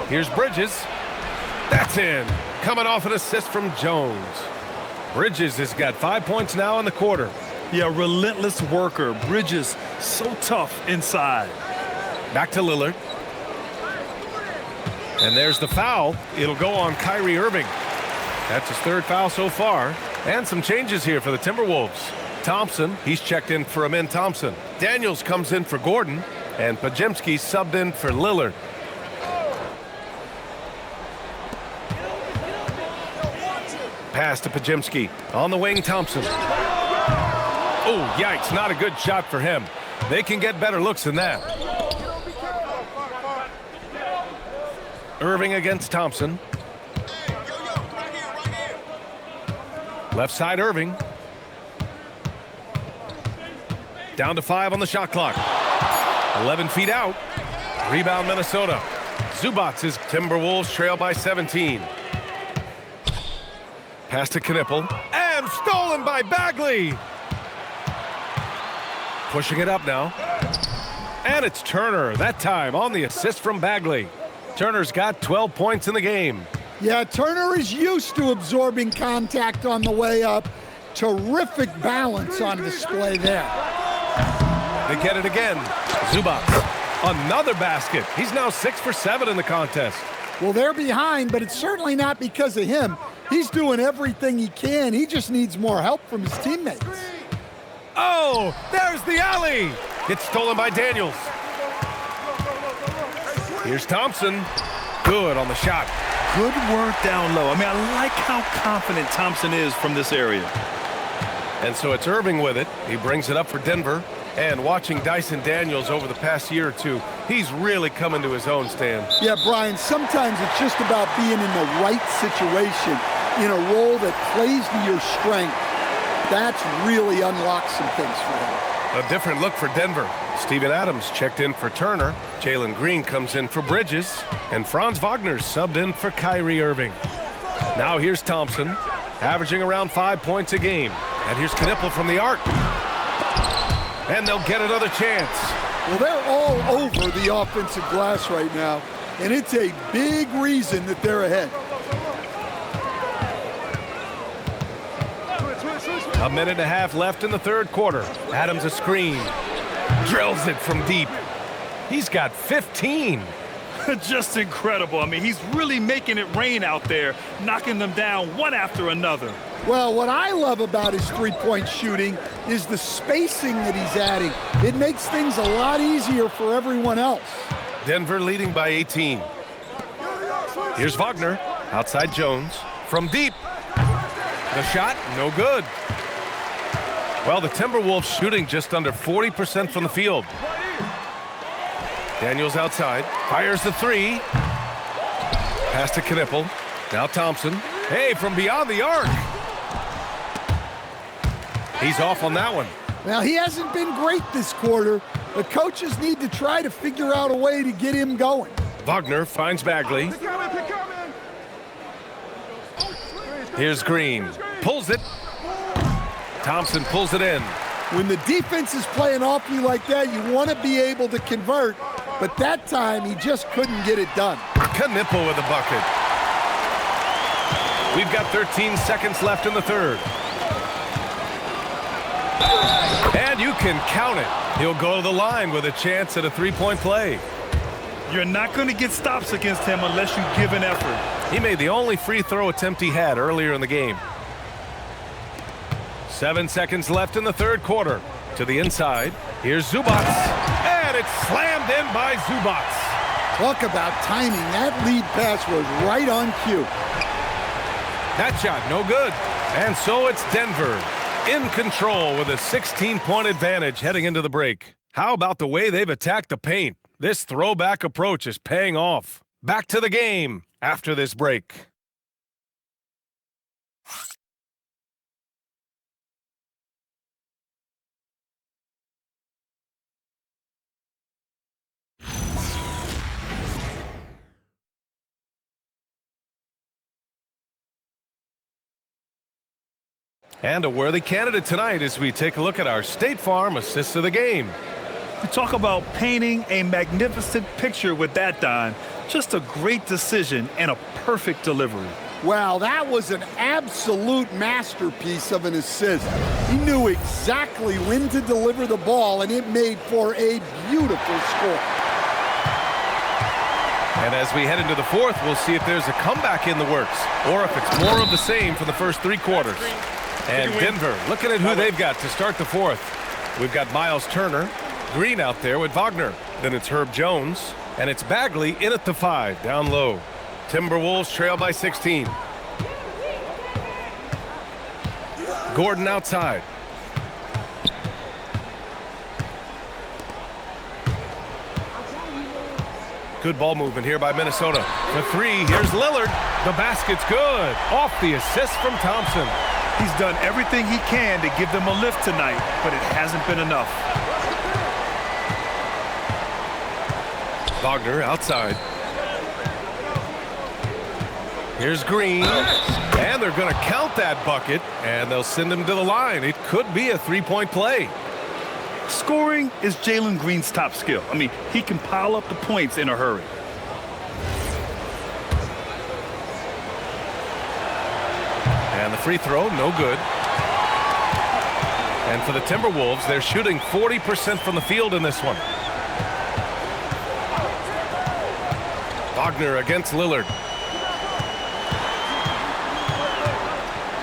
Here's Bridges. That's in. Coming off an assist from Jones. Bridges has got 5 points now in the quarter. Yeah, relentless worker. Bridges, so tough inside. Back to Lillard. And there's the foul. It'll go on Kyrie Irving. That's his third foul so far. And some changes here for the Timberwolves. Thompson, he's checked in for Amin Thompson. Daniels comes in for Gordon. And Pajemski subbed in for Lillard. Pass to Pajemski. On the wing, Thompson. Oh, yikes, not a good shot for him. They can get better looks than that. Irving against Thompson. Left side, Irving. Down to 5 on the shot clock. 11 feet out. Rebound, Minnesota. Zubac's Timberwolves trail by 17. Pass to Knipple. And stolen by Bagley. Pushing it up now. And it's Turner, that time on the assist from Bagley. Turner's got 12 points in the game. Yeah, Turner is used to absorbing contact on the way up. Terrific balance on display there. They get it again. Zubac, another basket. He's now 6 for 7 in the contest. Well, they're behind, but it's certainly not because of him. He's doing everything he can. He just needs more help from his teammates. Oh, there's the alley. It's stolen by Daniels. Here's Thompson. Good on the shot. Good work down low. I mean, I like how confident Thompson is from this area. And so it's Irving with it. He brings it up for Denver. And watching Dyson Daniels over the past year or two, he's really coming to his own, Stan. Yeah, Brian, sometimes it's just about being in the right situation. in a role that plays to your strength, that's really unlocked some things for him. A different look for Denver. Steven Adams checked in for Turner. Jalen Green comes in for Bridges. And Franz Wagner subbed in for Kyrie Irving. Now here's Thompson, averaging around 5 points a game. And here's Knipple from the arc. And they'll get another chance. Well, they're all over the offensive glass right now, and it's a big reason that they're ahead. A minute and a half left in the third quarter. Adams a screen. Drills it from deep. He's got 15. Just incredible. I mean, he's really making it rain out there, knocking them down one after another. Well, what I love about his three-point shooting is the spacing that he's adding. It makes things a lot easier for everyone else. Denver leading by 18. Here's Wagner, outside Jones, from deep. The shot, no good. Well, the Timberwolves shooting just under 40% from the field. Daniels outside, fires the three. Pass to Knipple. Now Thompson. Hey, from beyond the arc. He's off on that one. Now, he hasn't been great this quarter. The coaches need to try to figure out a way to get him going. Wagner finds Bagley. Here's Green. Pulls it. Thompson pulls it in. When the defense is playing off you like that, you want to be able to convert. But that time, he just couldn't get it done. Knipple with a bucket. We've got 13 seconds left in the third. And you can count it. He'll go to the line with a chance at a three-point play. You're not going to get stops against him unless you give an effort. He made the only free throw attempt he had earlier in the game. 7 seconds left in the third quarter. To the inside. Here's Zubats. And it's slammed in by Zubats. Talk about timing. That lead pass was right on cue. That shot, no good. And so it's Denver in control with a 16-point advantage heading into the break. How about the way they've attacked the paint? This throwback approach is paying off. Back to the game after this break. And a worthy candidate tonight as we take a look at our State Farm assists of the game. You talk about painting a magnificent picture with that, Don. Just a great decision and a perfect delivery. Wow, that was an absolute masterpiece of an assist. He knew exactly when to deliver the ball, and it made for a beautiful score. And as we head into the fourth, we'll see if there's a comeback in the works or if it's more of the same for the first three quarters. And Denver looking at who they've got to start the fourth. We've got Miles Turner, Green out there with Wagner. Then it's Herb Jones, and it's Bagley in at the 5, down low. Timberwolves trail by 16. Gordon outside. Good ball movement here by Minnesota. For three, here's Lillard. The basket's good. Off the assist from Thompson. He's done everything he can to give them a lift tonight, but it hasn't been enough. Wagner outside. Here's Green. And they're going to count that bucket, and they'll send him to the line. It could be a three-point play. Scoring is Jalen Green's top skill. I mean, he can pile up the points in a hurry. And the free throw, no good. And for the Timberwolves, they're shooting 40% from the field in this one. Wagner against Lillard.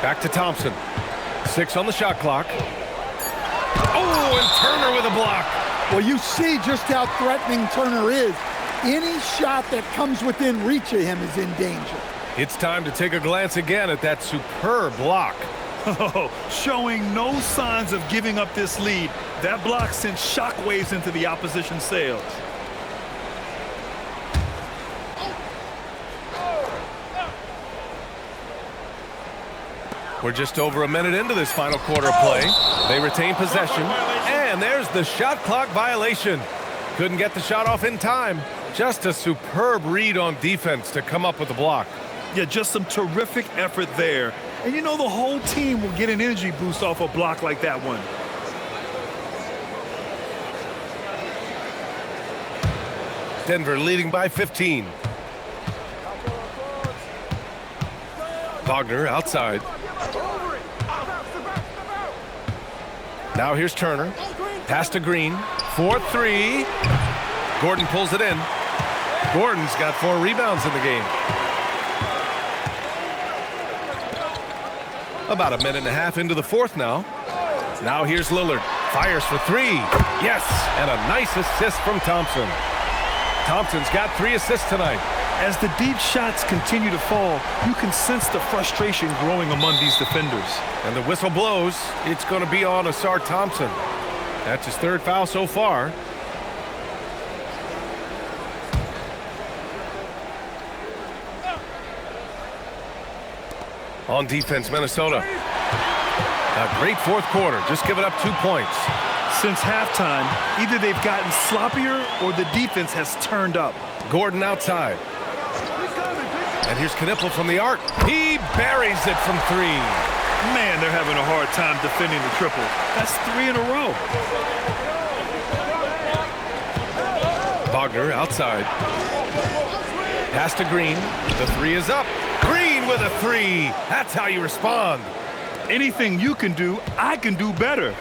Back to Thompson. 6 on the shot clock. Oh, and Turner with a block. Well, you see just how threatening Turner is. Any shot that comes within reach of him is in danger. It's time to take a glance again at that superb block. Oh, showing no signs of giving up this lead. That block sent shockwaves into the opposition sails. We're just over a minute into this final quarter of play. They retain possession, and there's the shot clock violation. Couldn't get the shot off in time. Just a superb read on defense to come up with the block. Yeah, just some terrific effort there. And you know the whole team will get an energy boost off a block like that one. Denver leading by 15. Wagner outside. Now here's Turner. Pass to Green. 4-3. Gordon pulls it in. Gordon's got 4 rebounds in the game. About a minute and a half into the fourth now. Now here's Lillard. Fires for 3. Yes, and a nice assist from Thompson. Thompson's got 3 assists tonight. As the deep shots continue to fall, you can sense the frustration growing among these defenders. And the whistle blows. It's going to be on Asar Thompson. That's his 3rd foul so far. On defense, Minnesota. A great 4th quarter, just giving up 2 points. Since halftime, either they've gotten sloppier or the defense has turned up. Gordon outside. And here's Knipple from the arc. He buries it from 3. Man, they're having a hard time defending the triple. That's 3 in a row. Wagner outside. Pass to Green. The 3 is up. Green with a 3. That's how you respond. Anything you can do, I can do better.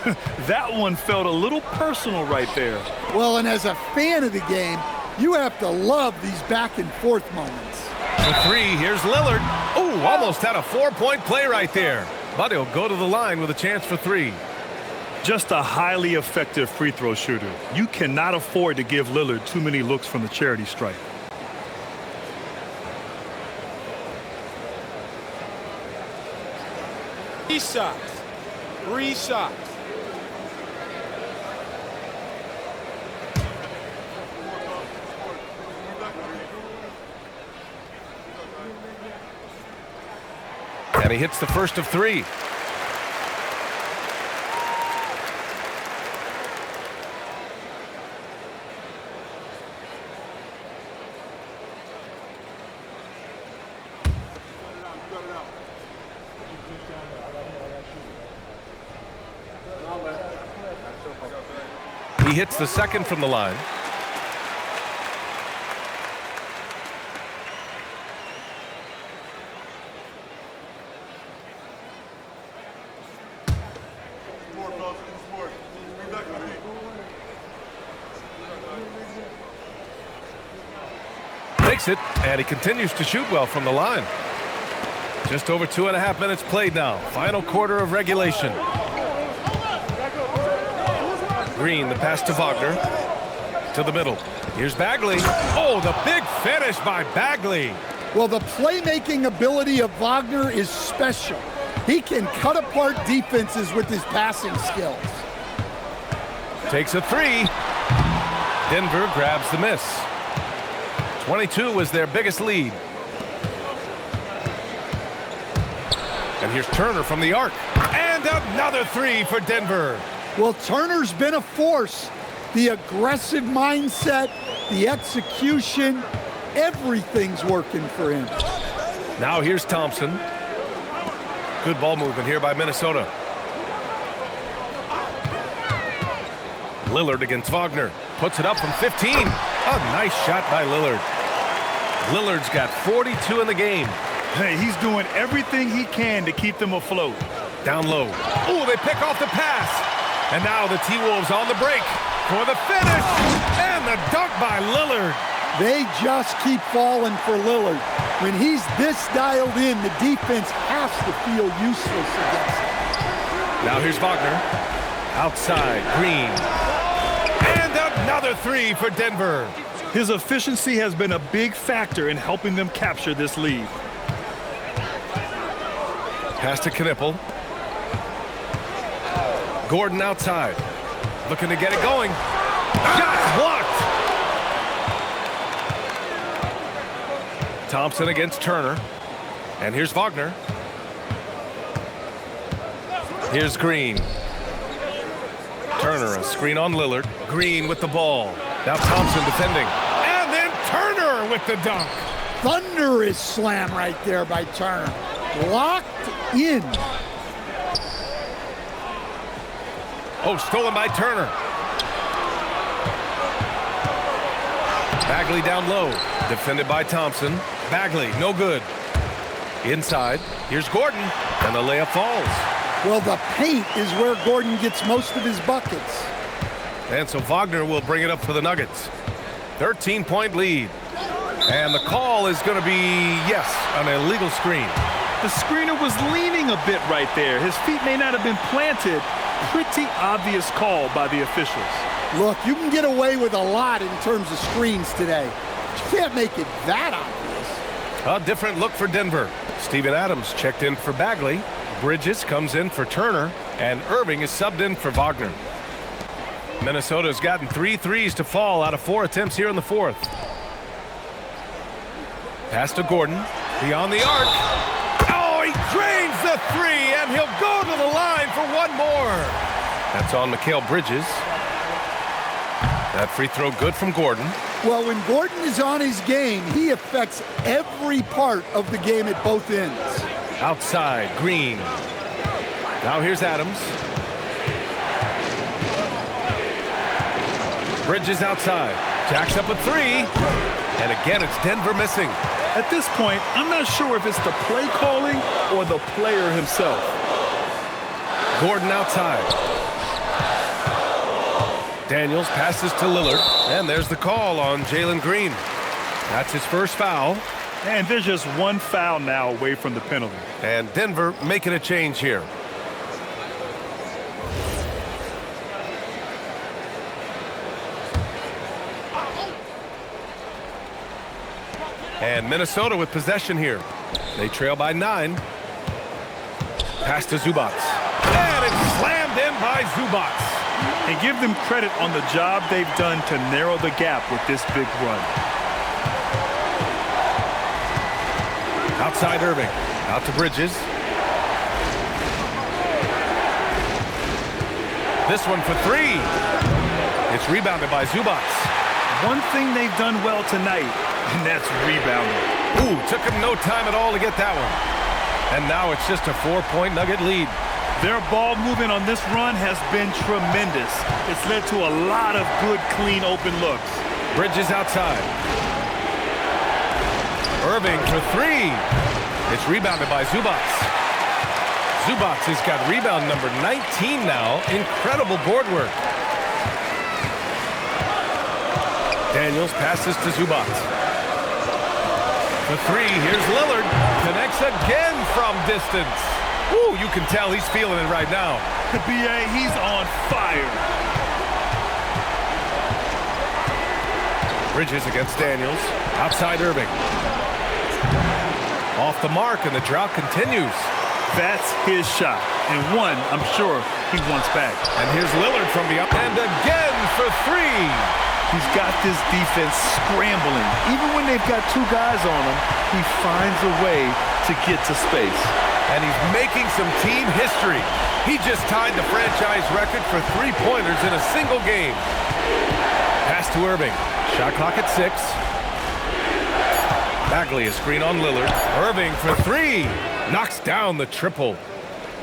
That one felt a little personal right there. Well, and as a fan of the game, you have to love these back and forth moments. The 3, here's Lillard. Oh, almost had a 4-point play right there. But he'll go to the line with a chance for 3. Just a highly effective free throw shooter. You cannot afford to give Lillard too many looks from the charity stripe. Three shots. And he hits the first of 3. He hits the second from the line. Makes it, and he continues to shoot well from the line. Just over 2.5 minutes played now. Final quarter of regulation. Green, the pass to Wagner. To the middle. Here's Bagley. Oh, the big finish by Bagley. Well, the playmaking ability of Wagner is special. He can cut apart defenses with his passing skills. Takes a 3. Denver grabs the miss. 22 was their biggest lead. And here's Turner from the arc. And another 3 for Denver. Well, Turner's been a force. The aggressive mindset, the execution, everything's working for him. Now here's Thompson. Good ball movement here by Minnesota. Lillard against Wagner. Puts it up from 15. A nice shot by Lillard. Lillard's got 42 in the game. Hey, he's doing everything he can to keep them afloat. Down low. Oh, they pick off the pass. And now the T-Wolves on the break for the finish. And the dunk by Lillard. They just keep falling for Lillard. When he's this dialed in, the defense has to feel useless against him. Now here's Wagner. Outside, Green. And another 3 for Denver. His efficiency has been a big factor in helping them capture this lead. Pass to Knipple. Gordon outside. Looking to get it going. Shot blocked. Thompson against Turner. And here's Wagner. Here's Green. Turner, a screen on Lillard. Green with the ball. Now Thompson defending. And then Turner with the dunk. Thunderous slam right there by Turner. Locked in. Oh, stolen by Turner. Bagley down low. Defended by Thompson. Bagley, no good. Inside. Here's Gordon. And the layup falls. Well, the paint is where Gordon gets most of his buckets. And so Wagner will bring it up for the Nuggets. 13-point lead. And the call is going to be, yes, an illegal screen. The screener was leaning a bit right there. His feet may not have been planted. Pretty obvious call by the officials. Look, you can get away with a lot in terms of screens today. You can't make it that obvious. A different look for Denver. Steven Adams checked in for Bagley. Bridges comes in for Turner. And Irving is subbed in for Wagner. Minnesota's gotten 3 threes to fall out of 4 attempts here in the fourth. Pass to Gordon. Beyond the arc. Oh, he drains the three, and he'll go to the line for one more. That's on Mikal Bridges. That free throw good from Gordon. Well, when Gordon is on his game, he affects every part of the game at both ends. Outside, Green. Now here's Adams. Bridges outside. Jacks up a three. And again, it's Denver missing. At this point, I'm not sure if it's the play calling or the player himself. Gordon outside. Daniels passes to Lillard. And there's the call on Jalen Green. That's his first foul. And there's just one foul now away from the penalty. And Denver making a change here. And Minnesota with possession here. They trail by 9. Pass to Zubats. And it's slammed in by Zubats. And give them credit on the job they've done to narrow the gap with this big run. Outside Irving. Out to Bridges. This one for 3. It's rebounded by Zubats. One thing they've done well tonight, and that's rebounding. Ooh, took him no time at all to get that one. And now it's just a 4-point Nugget lead. Their ball movement on this run has been tremendous. It's led to a lot of good, clean, open looks. Bridges outside. Irving for 3. It's rebounded by Zubats. Zubats has got rebound number 19 now. Incredible board work. Daniels passes to Zubats. For 3, here's Lillard. Connects again from distance. Ooh, you can tell he's feeling it right now. BA, he's on fire. Bridges against Daniels. Outside Irving. Off the mark, and the drought continues. That's his shot. And one, I'm sure, he wants back. And here's Lillard from the up. And again for 3. He's got this defense scrambling. Even when they've got 2 guys on him, he finds a way to get to space. And he's making some team history. He just tied the franchise record for 3-pointers in a single game. Pass to Irving. Shot clock at 6. Bagley, a screen on Lillard. Irving for 3. Knocks down the triple.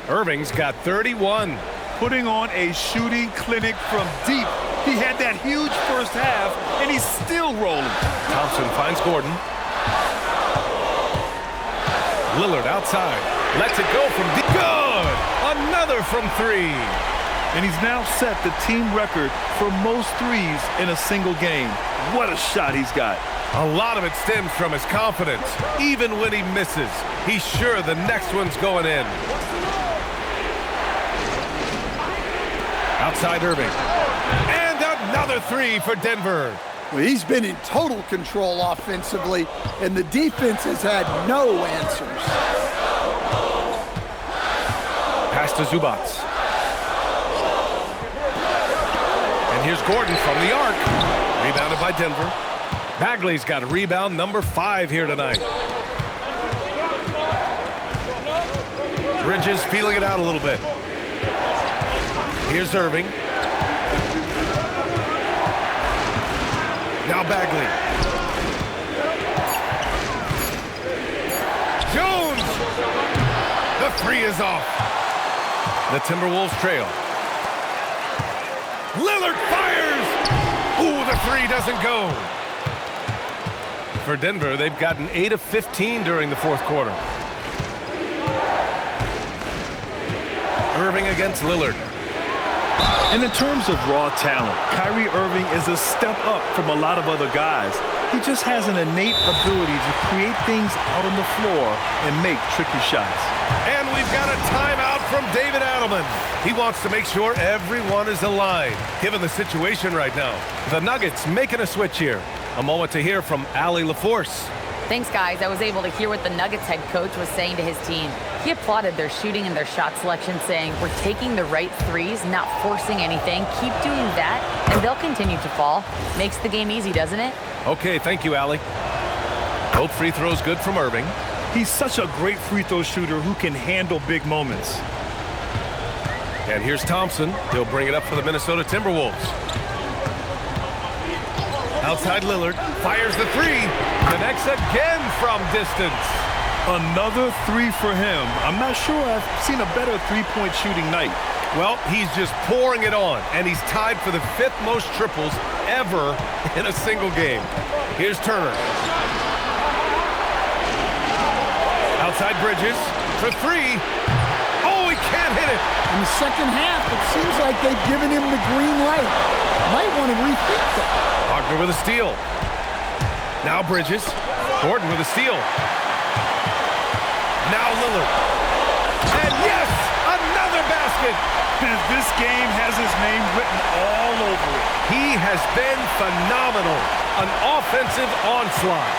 Irving's got 31. Putting on a shooting clinic from deep. He had that huge first half, and he's still rolling. Thompson finds Gordon. Lillard outside. Lets it go from deep. Good! Another from 3. And he's now set the team record for most threes in a single game. What a shot he's got. A lot of it stems from his confidence. Even when he misses, he's sure the next one's going in. Outside Irving. And another 3 for Denver. Well, he's been in total control offensively, and the defense has had no answers. Pass to Zubats. And here's Gordon from the arc. Rebounded by Denver. Bagley's got rebound number 5 here tonight. Bridges feeling it out a little bit. Here's Irving. Now Bagley. Jones! The three is off. The Timberwolves trail. Lillard fires! Ooh, the three doesn't go. For Denver, they've gotten 8 of 15 during the fourth quarter. Irving against Lillard. And in terms of raw talent, Kyrie Irving is a step up from a lot of other guys. He just has an innate ability to create things out on the floor and make tricky shots. And we've got a timeout from David Adelman. He wants to make sure everyone is aligned, given the situation right now. The Nuggets making a switch here. A moment to hear from Allie LaForce. Thanks, guys. I was able to hear what the Nuggets head coach was saying to his team. He applauded their shooting and their shot selection, saying, "We're taking the right threes, not forcing anything. Keep doing that, and they'll continue to fall." Makes the game easy, doesn't it? Okay, thank you, Allie. Both free throws good from Irving. He's such a great free throw shooter who can handle big moments. And here's Thompson. He'll bring it up for the Minnesota Timberwolves. Outside Lillard, fires the three. Connects again from distance. Another three for him. I'm not sure I've seen a better three-point shooting night. Well, he's just pouring it on, and he's tied for the 5th most triples ever in a single game. Here's Turner. Outside Bridges for three. Oh, he can't hit it. In the second half, it seems like they've given him the green light. Might want to rethink that. Wagner with a steal. Now Bridges. Gordon with a steal. Now Lillard. And yes, another basket. This game has his name written all over it. He has been phenomenal. An offensive onslaught.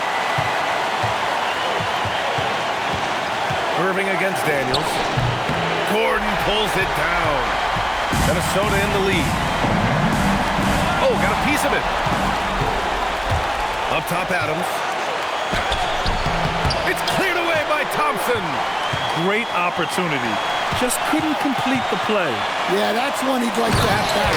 Irving against Daniels. Gordon pulls it down. Minnesota in the lead. Oh, got a piece of it. Up top, Adams. It's cleared away by Thompson. Great opportunity. Just couldn't complete the play. Yeah, that's one he'd like to have back.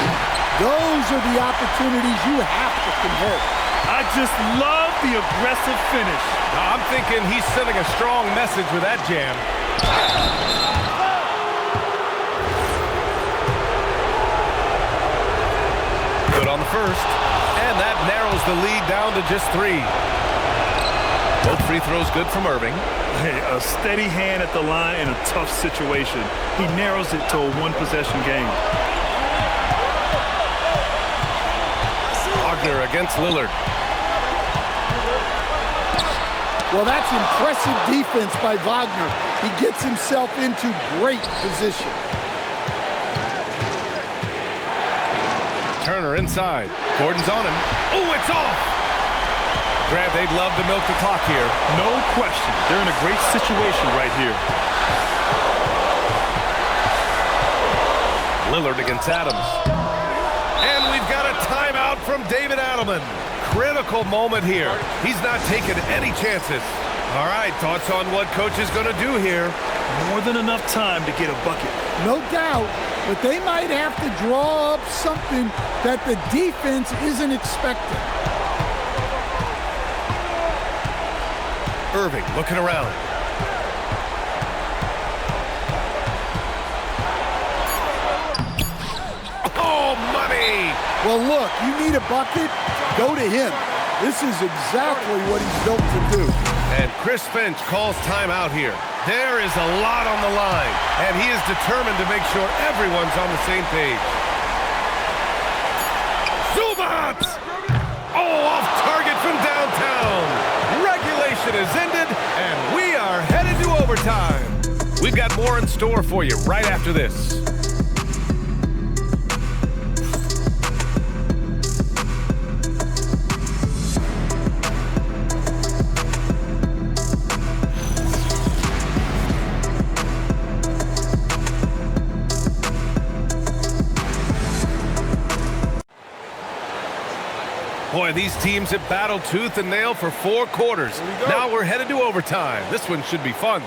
Those are the opportunities you have to convert. I just love the aggressive finish. I'm thinking he's sending a strong message with that jam. Good on the first. And that narrows the lead down to just 3. Both free throws good from Irving. Hey, a steady hand at the line in a tough situation. He narrows it to a one-possession game. Wagner against Lillard. Well, that's impressive defense by Wagner. He gets himself into great position. Turner inside. Gordon's on him. Oh, it's off! Grant, they'd love to milk the clock here. No question. They're in a great situation right here. Lillard against Adams. And we've got a timeout from David Adelman. Critical moment here. He's not taking any chances. All right, thoughts on what coach is going to do here? More than enough time to get a bucket. No doubt, but they might have to draw up something that the defense isn't expecting. Irving looking around. Oh, money! Well, look, you need a bucket, go to him. This is exactly what he's built to do. And Chris Finch calls timeout here. There is a lot on the line, and he is determined to make sure everyone's on the same page. Zubats! Oh, off target from downtown. Regulation is ended, and we are headed to overtime. We've got more in store for you right after this. Boy, these teams have battled tooth and nail for 4 quarters. Now we're headed to overtime. This one should be fun.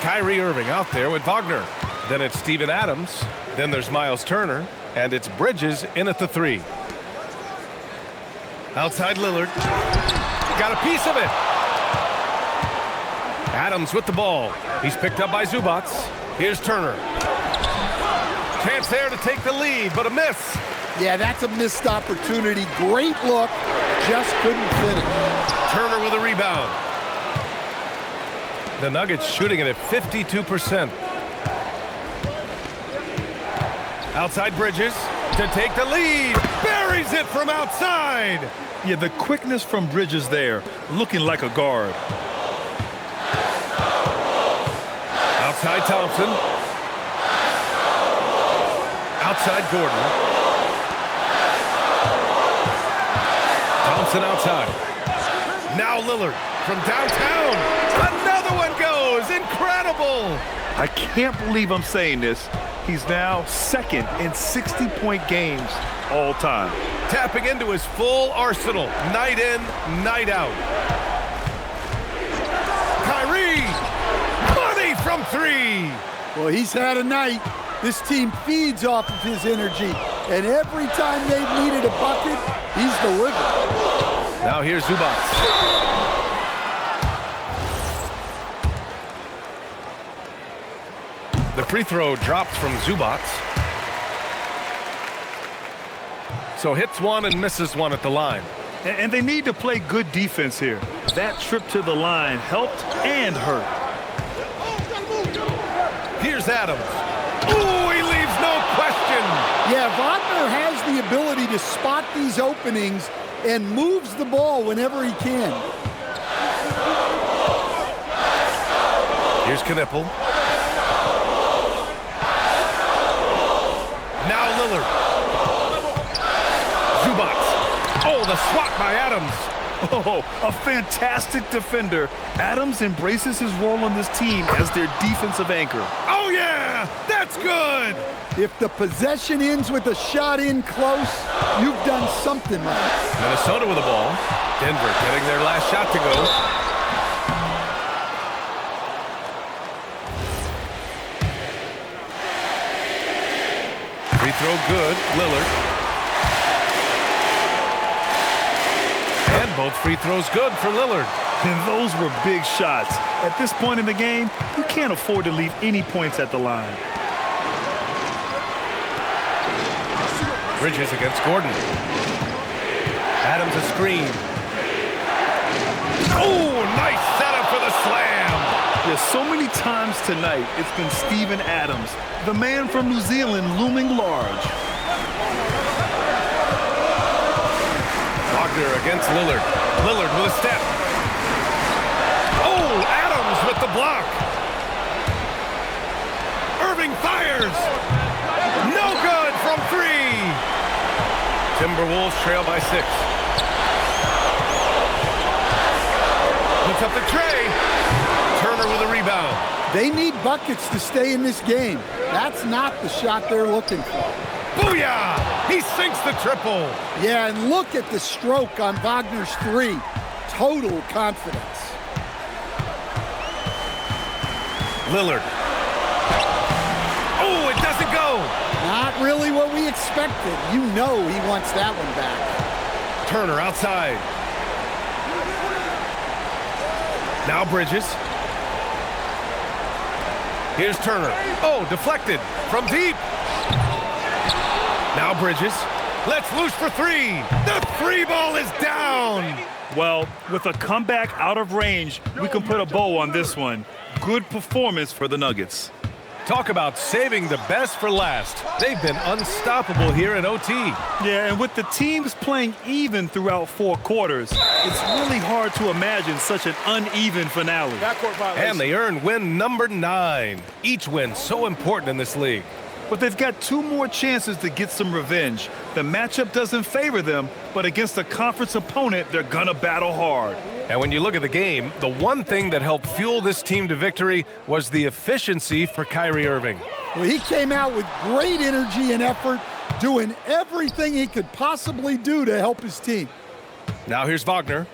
Kyrie Irving out there with Wagner. Then it's Steven Adams. Then there's Miles Turner. And it's Bridges in at the 3. Outside Lillard. Got a piece of it. Adams with the ball. He's picked up by Zubac. Here's Turner. Chance there to take the lead, but a miss. Yeah, that's a missed opportunity. Great look, just couldn't finish. Turner with a rebound. The Nuggets shooting it at 52%. Outside Bridges to take the lead. Buries it from outside. Yeah, the quickness from Bridges there, looking like a guard. Outside Thompson. Outside Gordon. Thompson outside. Now Lillard from downtown. Another one goes. Incredible. I can't believe I'm saying this. He's now second in 60-point games all time. Tapping into his full arsenal. Night in, night out. Kyrie. Money from 3. Well, he's had a night. This team feeds off of his energy, and every time they've needed a bucket, he's delivered. Now here's Zubac. The free throw drops from Zubac. So hits one and misses one at the line. And they need to play good defense here. That trip to the line helped and hurt. Here's Adams. Ooh, he leaves no question. Yeah, Wagner has the ability to spot these openings and moves the ball whenever he can. Here's Knipple. Now Lillard. Zubac. Oh, the swat by Adams. Oh, a fantastic defender. Adams embraces his role on this team as their defensive anchor. Oh, yeah, that's good. If the possession ends with a shot in close, you've done something right. Minnesota with the ball. Denver getting their last shot to go. Free throw good, Lillard. And both free throws good for Lillard. And those were big shots. At this point in the game, you can't afford to leave any points at the line. Bridges against Gordon. Adams a screen. Oh, nice setup for the slam. There's so many times tonight it's been Steven Adams, the man from New Zealand, looming large. Wagner against Lillard. Lillard with a step. Oh, Adams with the block. Irving fires. No good from 3. Timberwolves trail by 6. Puts up the tray. Turner with a rebound. They need buckets to stay in this game. That's not the shot they're looking for. Booyah! He sinks the triple. Yeah, and look at the stroke on Wagner's 3. Total confidence. Lillard. Oh, it doesn't go. Not really what we expected. You know he wants that one back. Turner outside. Now Bridges. Here's Turner. Oh, deflected from deep. Now Bridges. Let's loose for 3. The 3 ball is down. Well, with a comeback out of range, we can put a bow on this one. Good performance for the Nuggets. Talk about saving the best for last. They've been unstoppable here in OT. Yeah, and with the teams playing even throughout 4 quarters, it's really hard to imagine such an uneven finale. And they earned win number 9. Each win so important in this league. But they've got 2 more chances to get some revenge. The matchup doesn't favor them, but against a conference opponent, they're gonna battle hard. And when you look at the game, the one thing that helped fuel this team to victory was the efficiency for Kyrie Irving. Well, he came out with great energy and effort, doing everything he could possibly do to help his team. Now here's Wagner.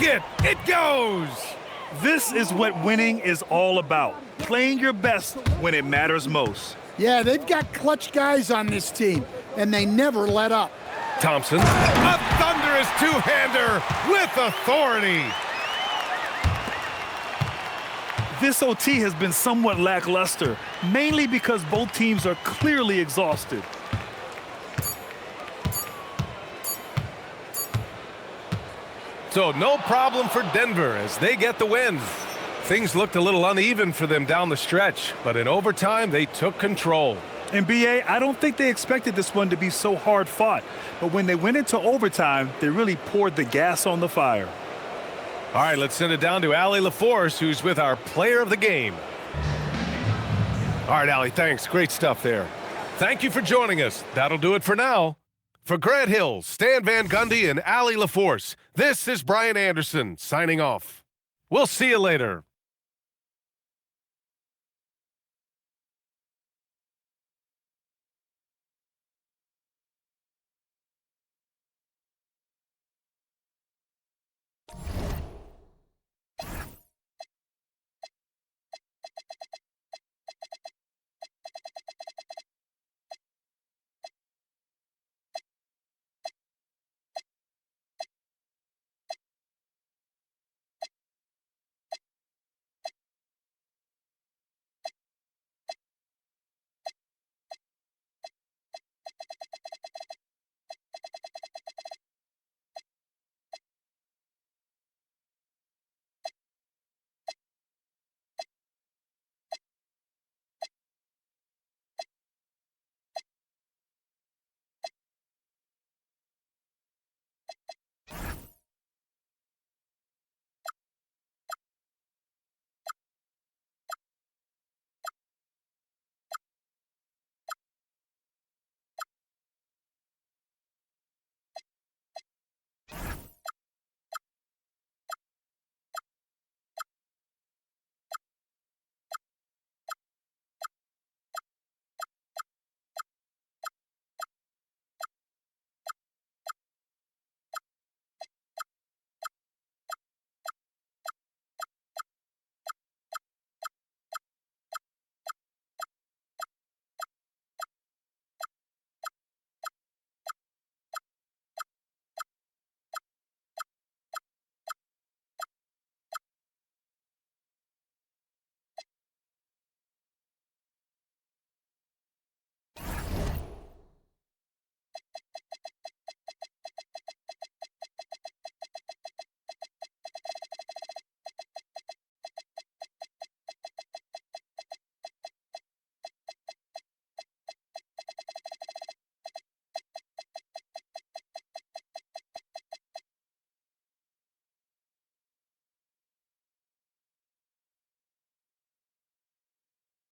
Bucket! It goes! This is what winning is all about. Playing your best when it matters most. Yeah, they've got clutch guys on this team, and they never let up. Thompson, a thunderous two-hander with authority. This OT has been somewhat lackluster, mainly because both teams are clearly exhausted. So no problem for Denver as they get the win. Things looked a little uneven for them down the stretch, but in overtime they took control. And BA, I don't think they expected this one to be so hard fought, but when they went into overtime, they really poured the gas on the fire. All right, let's send it down to Allie LaForce, who's with our player of the game. All right, Allie, thanks. Great stuff there. Thank you for joining us. That'll do it for now. For Grant Hill, Stan Van Gundy, and Allie LaForce, this is Brian Anderson signing off. We'll see you later.